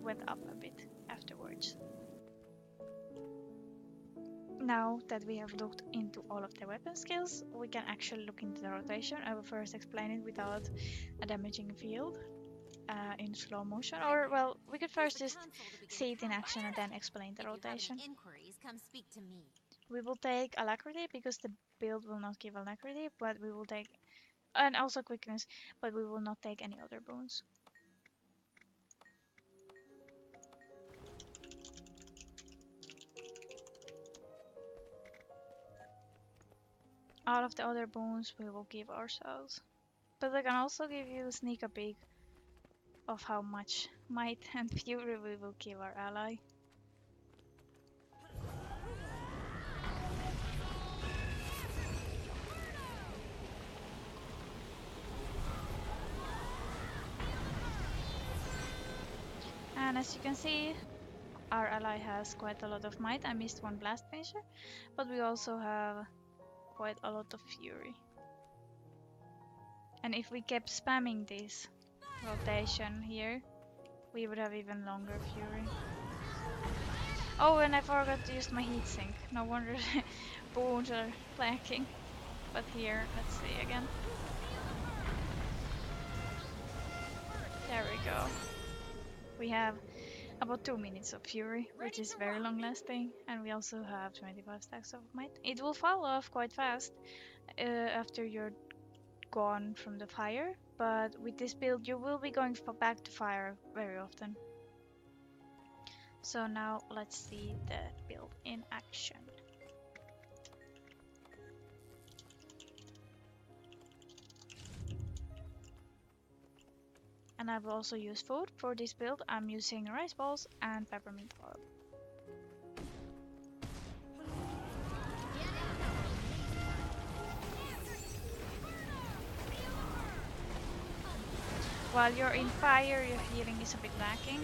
went up a bit afterwards. now that we have looked into all of the weapon skills, we can actually look into the rotation. I will first explain it without a damaging field in slow motion. Or, well, we could first just see it in action and then explain the rotation. Inquiries, come speak to me. We will take alacrity because the build will not give alacrity, but we will take, and also quickness, but we will not take any other boons. All of the other boons we will give ourselves. But I can also give you a sneak peek of how much might and fury we will give our ally. And as you can see, our ally has quite a lot of might. I missed one blast finisher, but we also have quite a lot of fury. And if we kept spamming this rotation here, we would have even longer fury. Oh, and I forgot to use my heatsink. No wonder boons are lacking. But here, let's see again. There we go. We have about 2 minutes of fury, which is very long lasting, and we also have 25 stacks of might. It will fall off quite fast after you're gone from the fire, but with this build you will be going back to fire very often. So now let's see the build in action. And I will also use food for this build. I'm using rice balls and peppermint oil. While you're in fire, your healing is a bit lacking,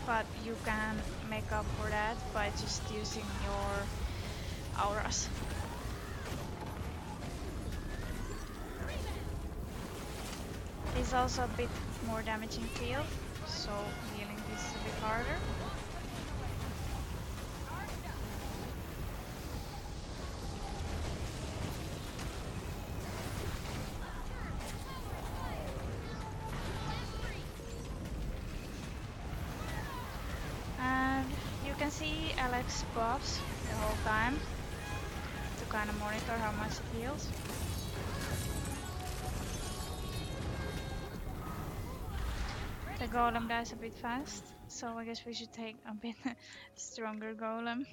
but you can make up for that by just using your auras. It's also a bit more damaging field, so healing this is a bit harder. And you can see Alex buffs the whole time to kind of monitor how much it heals. The golem dies a bit fast, so I guess we should take a bit stronger golem.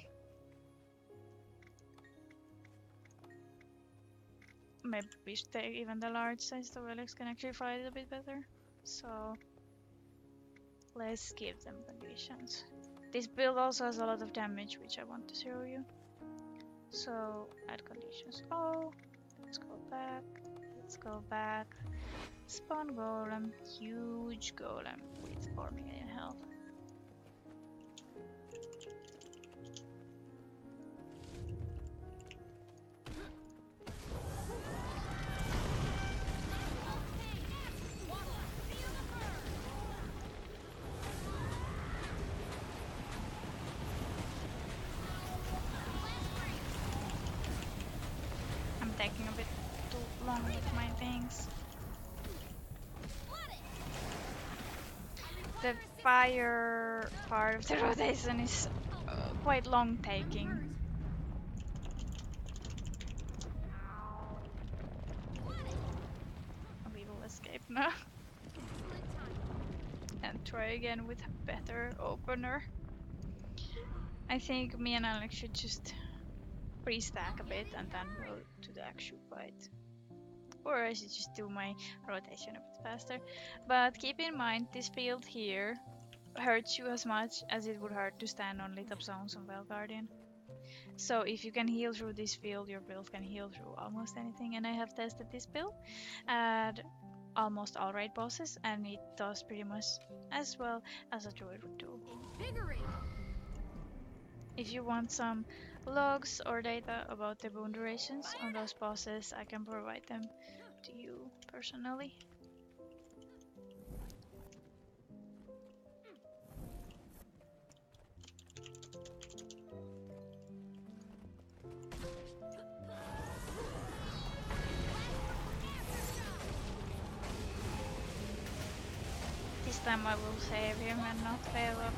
Maybe we should take even the large size so Alex can actually fight it a bit better. So let's give them conditions. This build also has a lot of damage, which I want to show you. So add conditions. Oh, let's go back. Let's go back. Spawn golem, huge golem with 4 million health. I'm taking a bit too long with my things. The fire part of the rotation is quite long taking. We will escape now. And try again with a better opener. I think me and Alex should just pre-stack a bit and then go to the actual fight. Or I should just do my rotation a bit faster. But keep in mind, this field here hurts you as much as it would hurt to stand on lit up zones on Well Guardian. So if you can heal through this field, your build can heal through almost anything. And I have tested this build at almost all raid bosses, and it does pretty much as well as a druid would do. If you want some logs or data about the boon durations on those bosses, I can provide them to you personally. time I will save him and not fail up.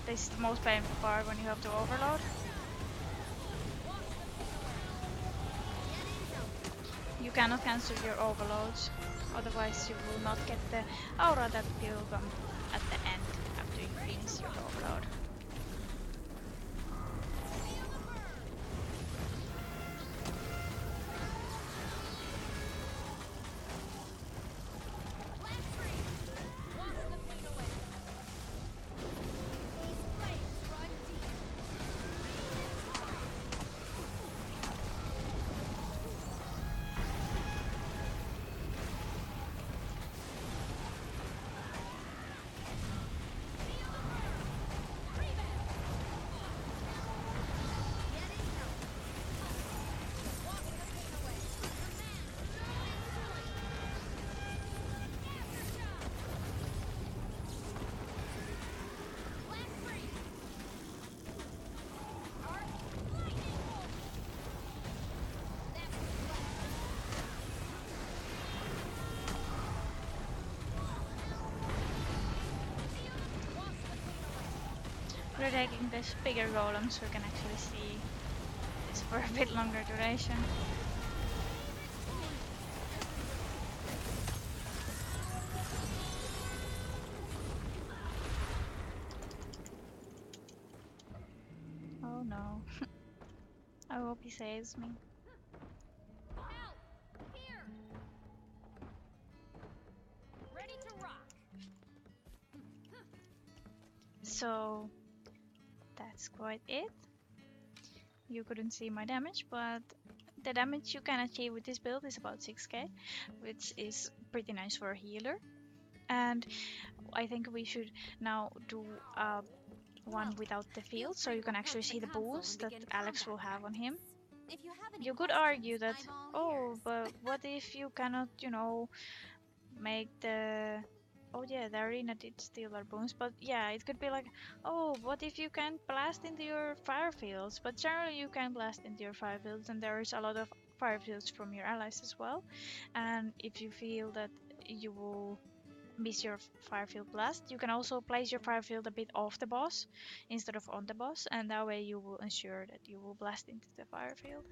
This is the most painful part when you have to overload. You cannot cancel your overloads, otherwise you will not get the aura that will come at the end after you finish your overload. We're taking this bigger golem so we can actually see this for a bit longer duration. Oh no. I hope he saves me. Here. Ready to rock. So that's quite it. You couldn't see my damage, but the damage you can achieve with this build is about 6k, which is pretty nice for a healer. And I think we should now do one without the field, so you can actually see the boost that Alex will have on him. You could argue that, oh, but what if you cannot, you know, make the... Oh yeah, the arena did steal our boons, but yeah, it could be like, oh, what if you can't blast into your fire fields? But generally you can blast into your fire fields, and there is a lot of fire fields from your allies as well. And if you feel that you will miss your fire field blast, you can also place your fire field a bit off the boss instead of on the boss, and that way you will ensure that you will blast into the fire field.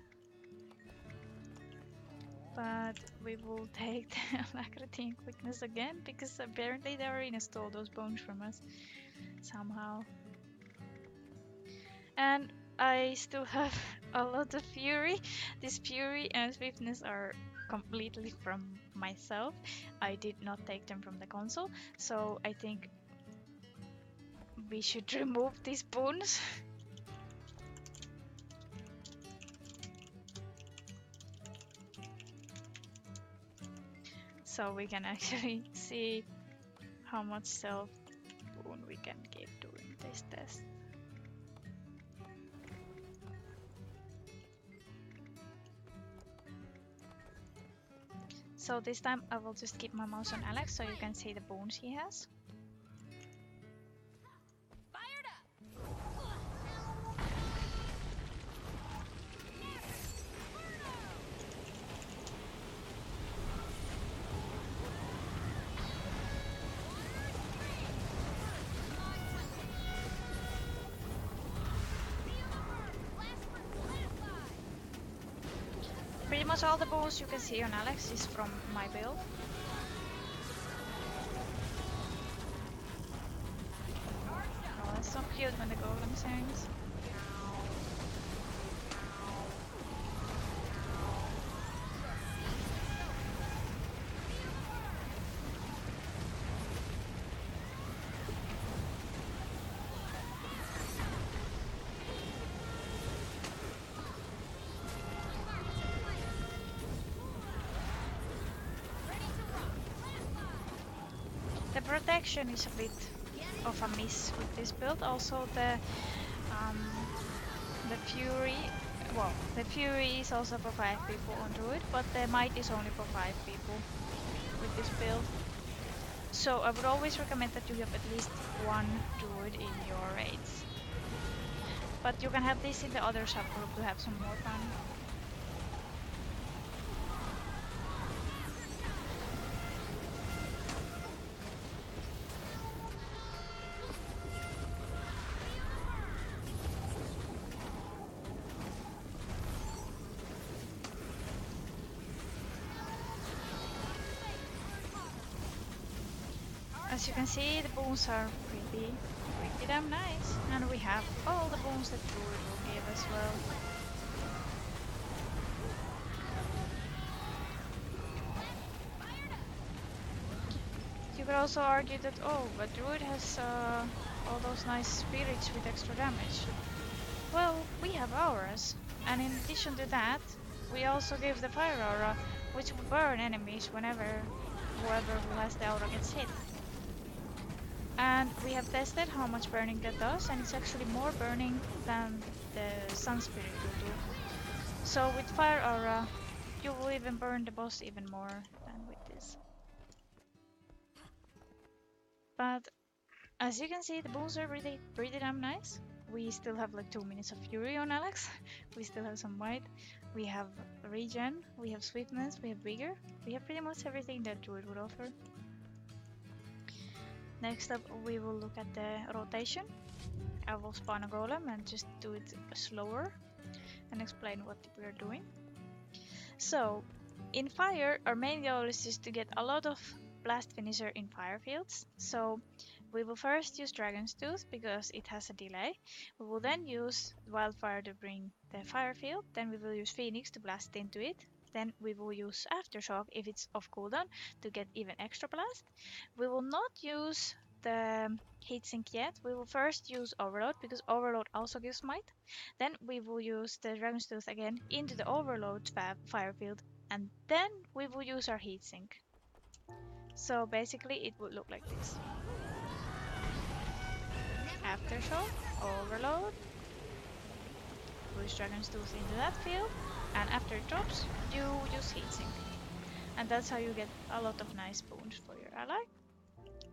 But we will take the alacrity and quickness again, because apparently the arena stole those bones from us somehow. And I still have a lot of fury. This fury and swiftness are completely from myself. I did not take them from the console, so I think we should remove these boons. So we can actually see how much self boon we can give during this test. So this time I will just keep my mouse on Alex so you can see the boons he has. Pretty much all the boons you can see on Alex is from my build. Oh, that's so cute when the golem sings. protection is a bit of a miss with this build. Also the Fury, well, the Fury is also for 5 people on Druid, but the Might is only for 5 people with this build. So I would always recommend that you have at least one Druid in your raids. But you can have this in the other subgroup to have some more fun. As you can see, the boons are pretty damn nice. And we have all the boons that Druid will give as well. You could also argue that, oh, but Druid has all those nice spirits with extra damage. Well, we have auras. And in addition to that, we also give the Fire Aura, which will burn enemies whenever whoever who has the aura gets hit. And we have tested how much burning that does, and it's actually more burning than the Sun Spirit will do. So with Fire Aura, you will even burn the boss even more than with this. But as you can see, the boons are pretty damn nice. We still have like 2 minutes of Fury on Alex. We still have some Might. We have Regen, we have Swiftness, we have Vigor. We have pretty much everything that Druid would offer. Next up, we will look at the rotation. I will spawn a golem and just do it slower and explain what we are doing. So, in fire, our main goal is just to get a lot of blast finisher in fire fields. So, we will first use Dragon's Tooth because it has a delay. We will then use Wildfire to bring the fire field. Then we will use Phoenix to blast into it. Then we will use Aftershock if it's off cooldown to get even extra blast. We will not use the heatsink yet. We will first use Overload because Overload also gives Might. Then we will use the Dragon's Tooth again into the Overload fire field, and then we will use our heatsink. So basically it would look like this. Aftershock, Overload, push Dragon's Tooth into that field, and after it drops, you use heatsink. And that's how you get a lot of nice boons for your ally.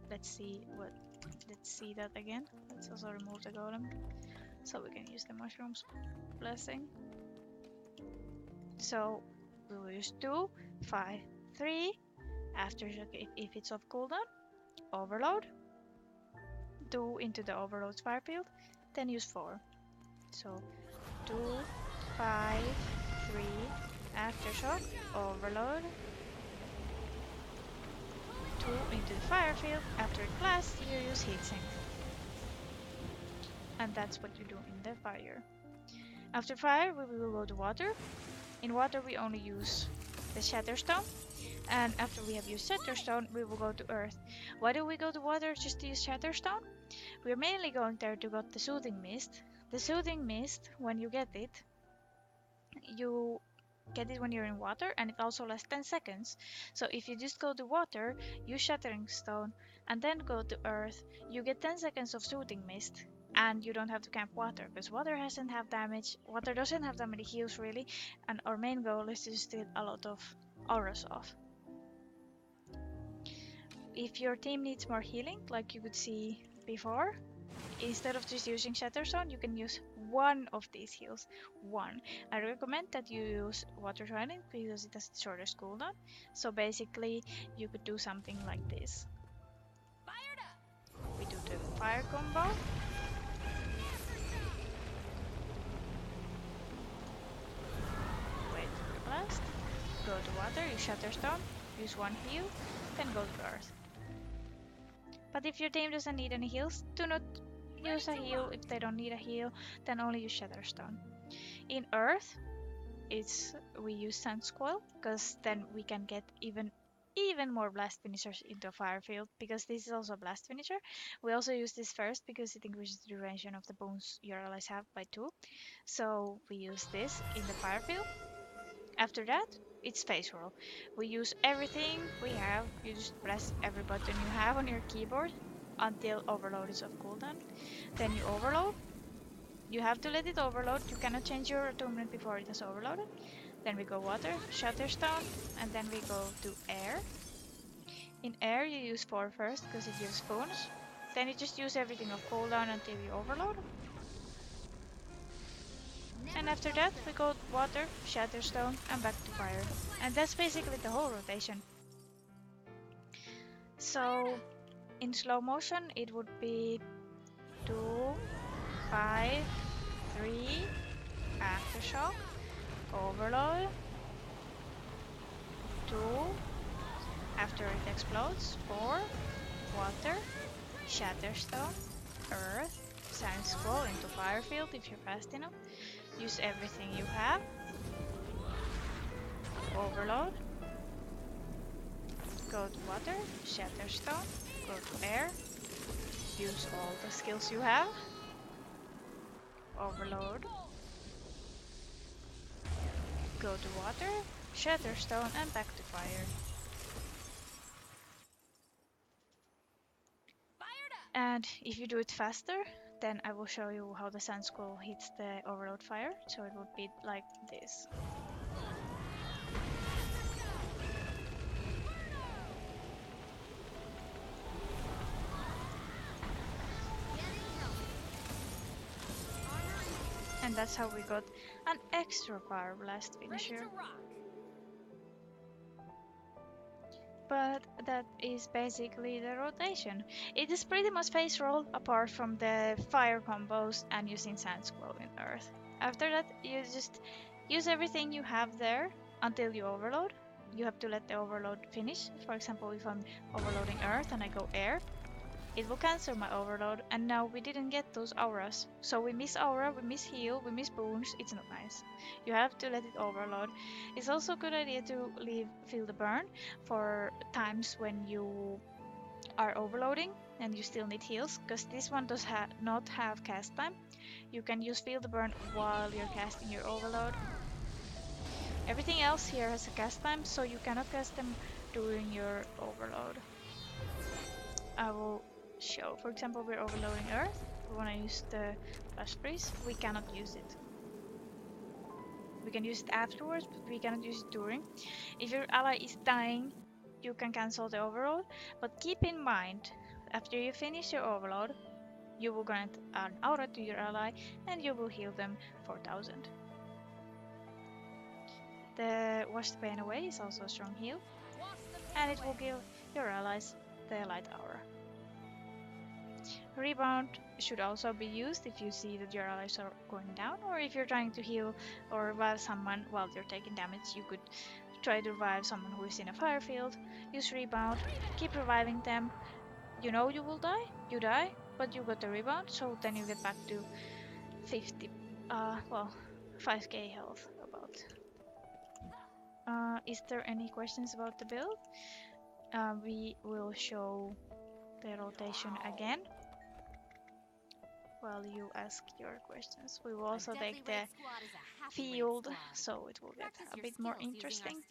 Let's see that again. Let's also remove the golem so we can use the mushrooms blessing. So we will use 2, 5, 3, Aftershock if it's off cooldown, Overload, 2 into the Overload fire field, then use 4. So 2, 5, 3, Aftershock, Overload, 2 into the fire field. After it blasts, you use heatsink. And that's what you do in the fire. After fire, we will go to water. In water, we only use the Shatterstone. And after we have used Shatterstone, we will go to earth. Why do we go to water just to use Shatterstone? We're mainly going there to get the Soothing Mist. The Soothing Mist, when you get it when you're in water, and it also lasts 10 seconds. So if you just go to water, use Shattering Stone, and then go to earth, you get 10 seconds of Soothing Mist. And you don't have to camp water, because water doesn't have that many heals really, and our main goal is to just get a lot of auras off. If your team needs more healing, like you could see before, instead of just using Shatterstone, you can use one of these heals. One. I recommend that you use Water Trident because it has the shortest cooldown. So basically, you could do something like this. We do the fire combo. Wait for the blast. Go to water, use Shatterstone, use one heal, then go to earth. But if your team doesn't need any heals, do not use a heal. If they don't need a heal, then only use Shatterstone. In earth, we use Sand Squall, because then we can get even more blast finishers into a fire field, because this is also a blast finisher. We also use this first because it increases the duration of the boons your allies have by 2. So we use this in the fire field. After that, it's phase roll. We use everything we have. You just press every button you have on your keyboard until overload is off cooldown. Then you overload. You have to let it overload. You cannot change your attunement before it has overloaded. Then we go water, Shatterstone, and then we go to air. In air you use 4 first because it gives boons. Then you just use everything off cooldown until you overload. And after that we go water, Shatterstone, and back to fire. And that's basically the whole rotation. So in slow motion it would be 2, 5, 3, aftershock, overload, 2, after it explodes, 4, water, Shatterstone, earth, Sand Scroll into Firefield if you're fast enough, use everything you have, overload, go to water, Shatterstone, go to air, use all the skills you have, overload, go to water, Shatterstone, and back to fire. And if you do it faster, then I will show you how the Sand Scroll hits the overload fire. So it would be like this. And that's how we got an extra Fire Blast finisher. But that is basically the rotation. It is pretty much phase roll apart from the fire combos and using Sand Scroll in earth. After that you just use everything you have there until you overload. You have to let the overload finish. For example, if I'm overloading earth and I go air, it will cancel my overload, and now we didn't get those auras. So we miss aura, we miss heal, we miss boons. It's not nice. You have to let it overload. It's also a good idea to feel the burn for times when you are overloading and you still need heals, because this one does not have cast time. You can use feel the burn while you're casting your overload. Everything else here has a cast time, so you cannot cast them during your overload. I will show. For example, we're overloading earth. We want to use the flash freeze. We cannot use it. We can use it afterwards, but we cannot use it during. If your ally is dying, you can cancel the overload, but keep in mind, after you finish your overload, you will grant an aura to your ally and you will heal them 4000. The Wash the Pain Away is also a strong heal, and it will give your allies the light aura. Rebound should also be used if you see that your allies are going down, or if you're trying to heal or revive someone while you're taking damage. You could try to revive someone who is in a fire field. Use rebound, keep reviving them. You know you will die, you die, but you got the rebound, so then you get back to 5k health about. Is there any questions about the build? We will show the rotation again while you ask your questions. We will also take the field, so it will get a bit more interesting.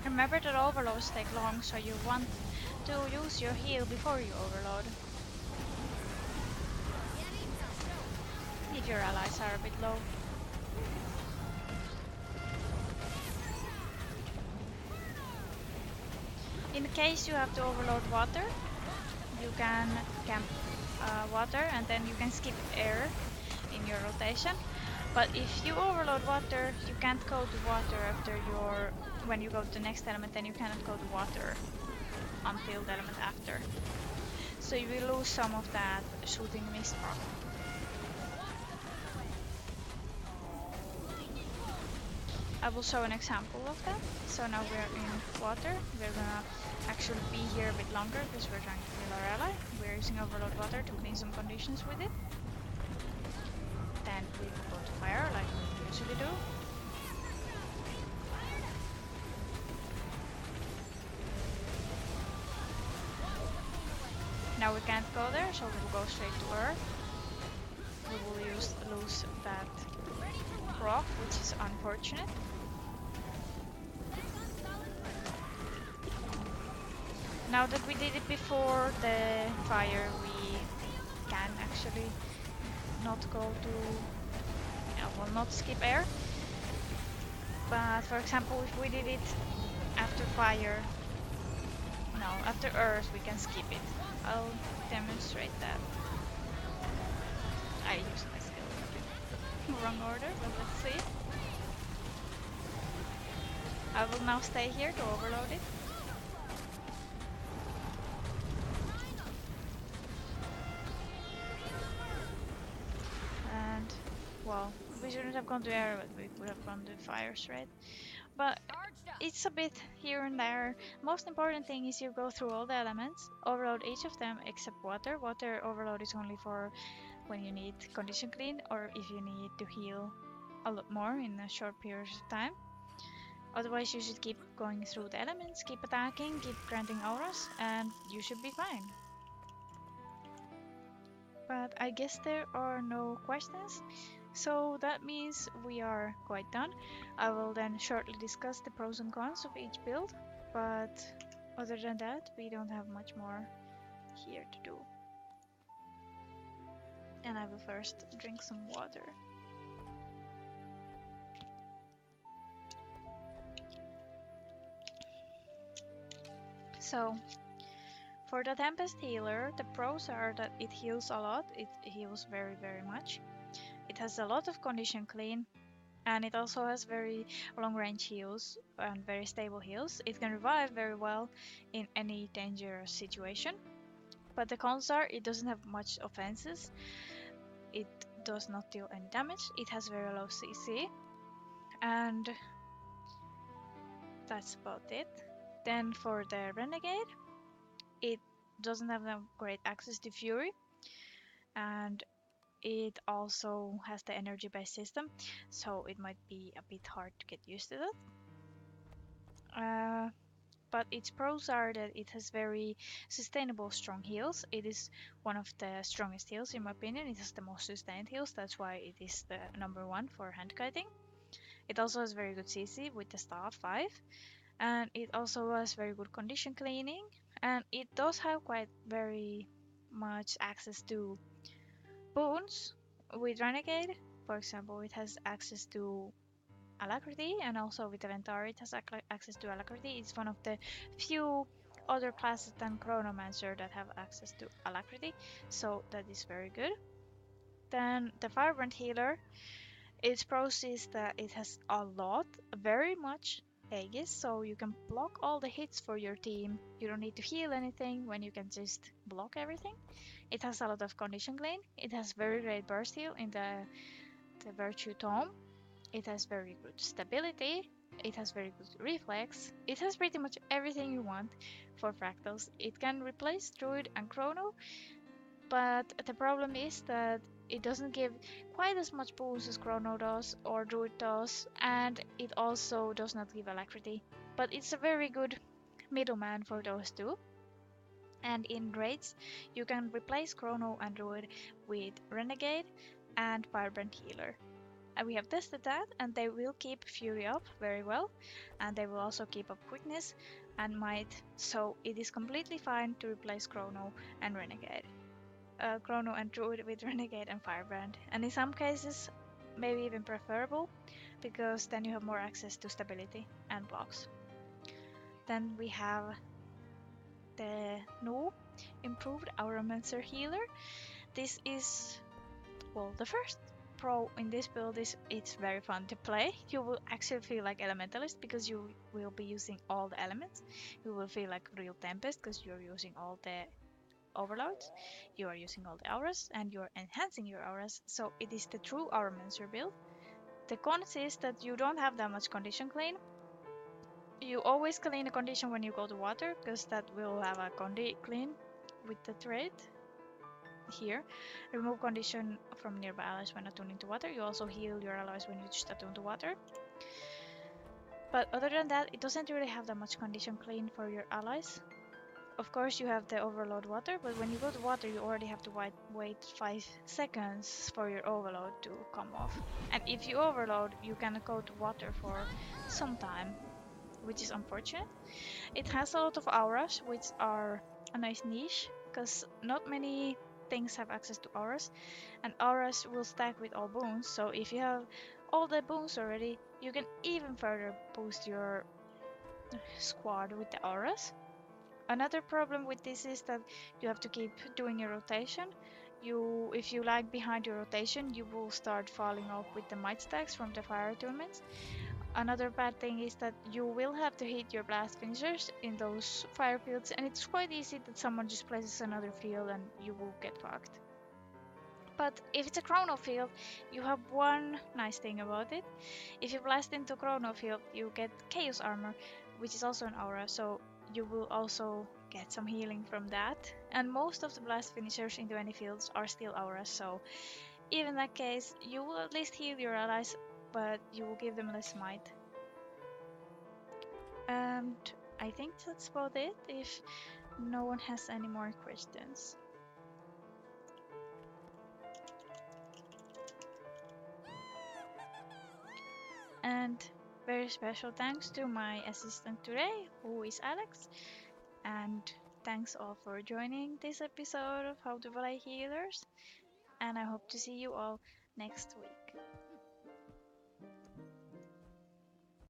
Remember that overloads take long, so you want to use your heal before you overload. If your allies are a bit low. In case you have to overload water, you can camp water and then you can skip air in your rotation. But if you overload water, you can't go to water after when you go to the next element, then you cannot go to water. until the element after. So you will lose some of that shooting mist proc. I will show an example of that. So now we're in water. We're gonna actually be here a bit longer because we're trying to heal our ally. We're using Overload Water to clean some conditions with it. Then we will go to fire like we usually do. Now we can't go there, so we will go straight to Earth. We will lose that rock, which is unfortunate. Now that we did it before the fire, we can actually not go to... well, not skip air. But for example, if we did it after fire... no, after earth, we can skip it. I'll demonstrate that. I used my skill in the wrong order, but let's see. I will now stay here to overload it. And, well, we shouldn't have gone to air, but we could have gone to fire straight. But it's a bit here and there. Most important thing is you go through all the elements, overload each of them except water. Water overload is only for when you need condition clean or if you need to heal a lot more in a short period of time. Otherwise you should keep going through the elements, keep attacking, keep granting auras, and you should be fine. But I guess there are no questions. So that means we are quite done. I will then shortly discuss the pros and cons of each build, but other than that, we don't have much more here to do. And I will first drink some water. So, for the Tempest Healer, the pros are that it heals a lot, it heals very much. It has a lot of condition clean, and it also has very long range heals and very stable heals. It can revive very well in any dangerous situation. But the cons are it doesn't have much offenses, it does not deal any damage, it has very low CC, and that's about it. Then for the Renegade, it doesn't have that great access to Fury, and it also has the energy based system, so it might be a bit hard to get used to that. But its pros are that it has very sustainable strong heals. It is one of the strongest heals in my opinion. It has the most sustained heals, that's why it is the #1 for Handkiting. It also has very good CC with the staff 5, and it also has very good condition cleaning, and it does have quite very much access to boons with Renegade. For example, it has access to Alacrity, and also with Aventari it has access to Alacrity. It's one of the few other classes than Chronomancer that have access to Alacrity, so that is very good. Then the Firebrand Healer, its pros is that it has a lot, very much Aegis, so you can block all the hits for your team. You don't need to heal anything when you can just block everything. It has a lot of condition clean. It has very great burst heal in the Virtue Tome. It has very good stability, it has very good reflex, it has pretty much everything you want for fractals. It can replace Druid and Chrono, but the problem is that it doesn't give quite as much boost as Chrono does or Druid does, and it also does not give Alacrity. But it's a very good middleman for those two. And in raids, you can replace Chrono and Druid with Renegade and Firebrand Healer. And we have tested that, and they will keep Fury up very well, and they will also keep up quickness and might, so it is completely fine to replace Chrono and Renegade. Chrono and Druid with Renegade and Firebrand, and in some cases maybe even preferable, because then you have more access to stability and blocks. Then we have the new improved Auramancer Healer. This is, well, the first pro in this build is it's very fun to play. You will actually feel like Elementalist because you will be using all the elements. You will feel like real Tempest because you're using all the overloads. You are using all the auras and you're enhancing your auras. So it is the true Auramancer build. The cons is that you don't have that much condition clean. You always clean a condition when you go to water because that will have a condi clean with the trait here. Remove condition from nearby allies when attuning to water. You also heal your allies when you just attune to water. But other than that, it doesn't really have that much condition clean for your allies. Of course, you have the overload water, but when you go to water, you already have to wait 5 seconds for your overload to come off. And if you overload, you cannot go to water for some time, which is unfortunate. It has a lot of auras, which are a nice niche, because not many things have access to auras, and auras will stack with all boons, so if you have all the boons already, you can even further boost your squad with the auras. Another problem with this is that you have to keep doing your rotation. If you lag behind your rotation, you will start falling off with the might stacks from the fire attunements. Another bad thing is that you will have to hit your blast finishers in those fire fields, and it's quite easy that someone just places another field and you will get fucked. But if it's a chrono field, you have one nice thing about it. If you blast into chrono field, you get chaos armor, which is also an aura, so you will also get some healing from that. And most of the blast finishers into any fields are still auras, so even in that case, you will at least heal your allies, but you will give them less might. And I think that's about it, if no one has any more questions. And very special thanks to my assistant today, who is Alex. And thanks all for joining this episode of How to Play Healers. And I hope to see you all next week.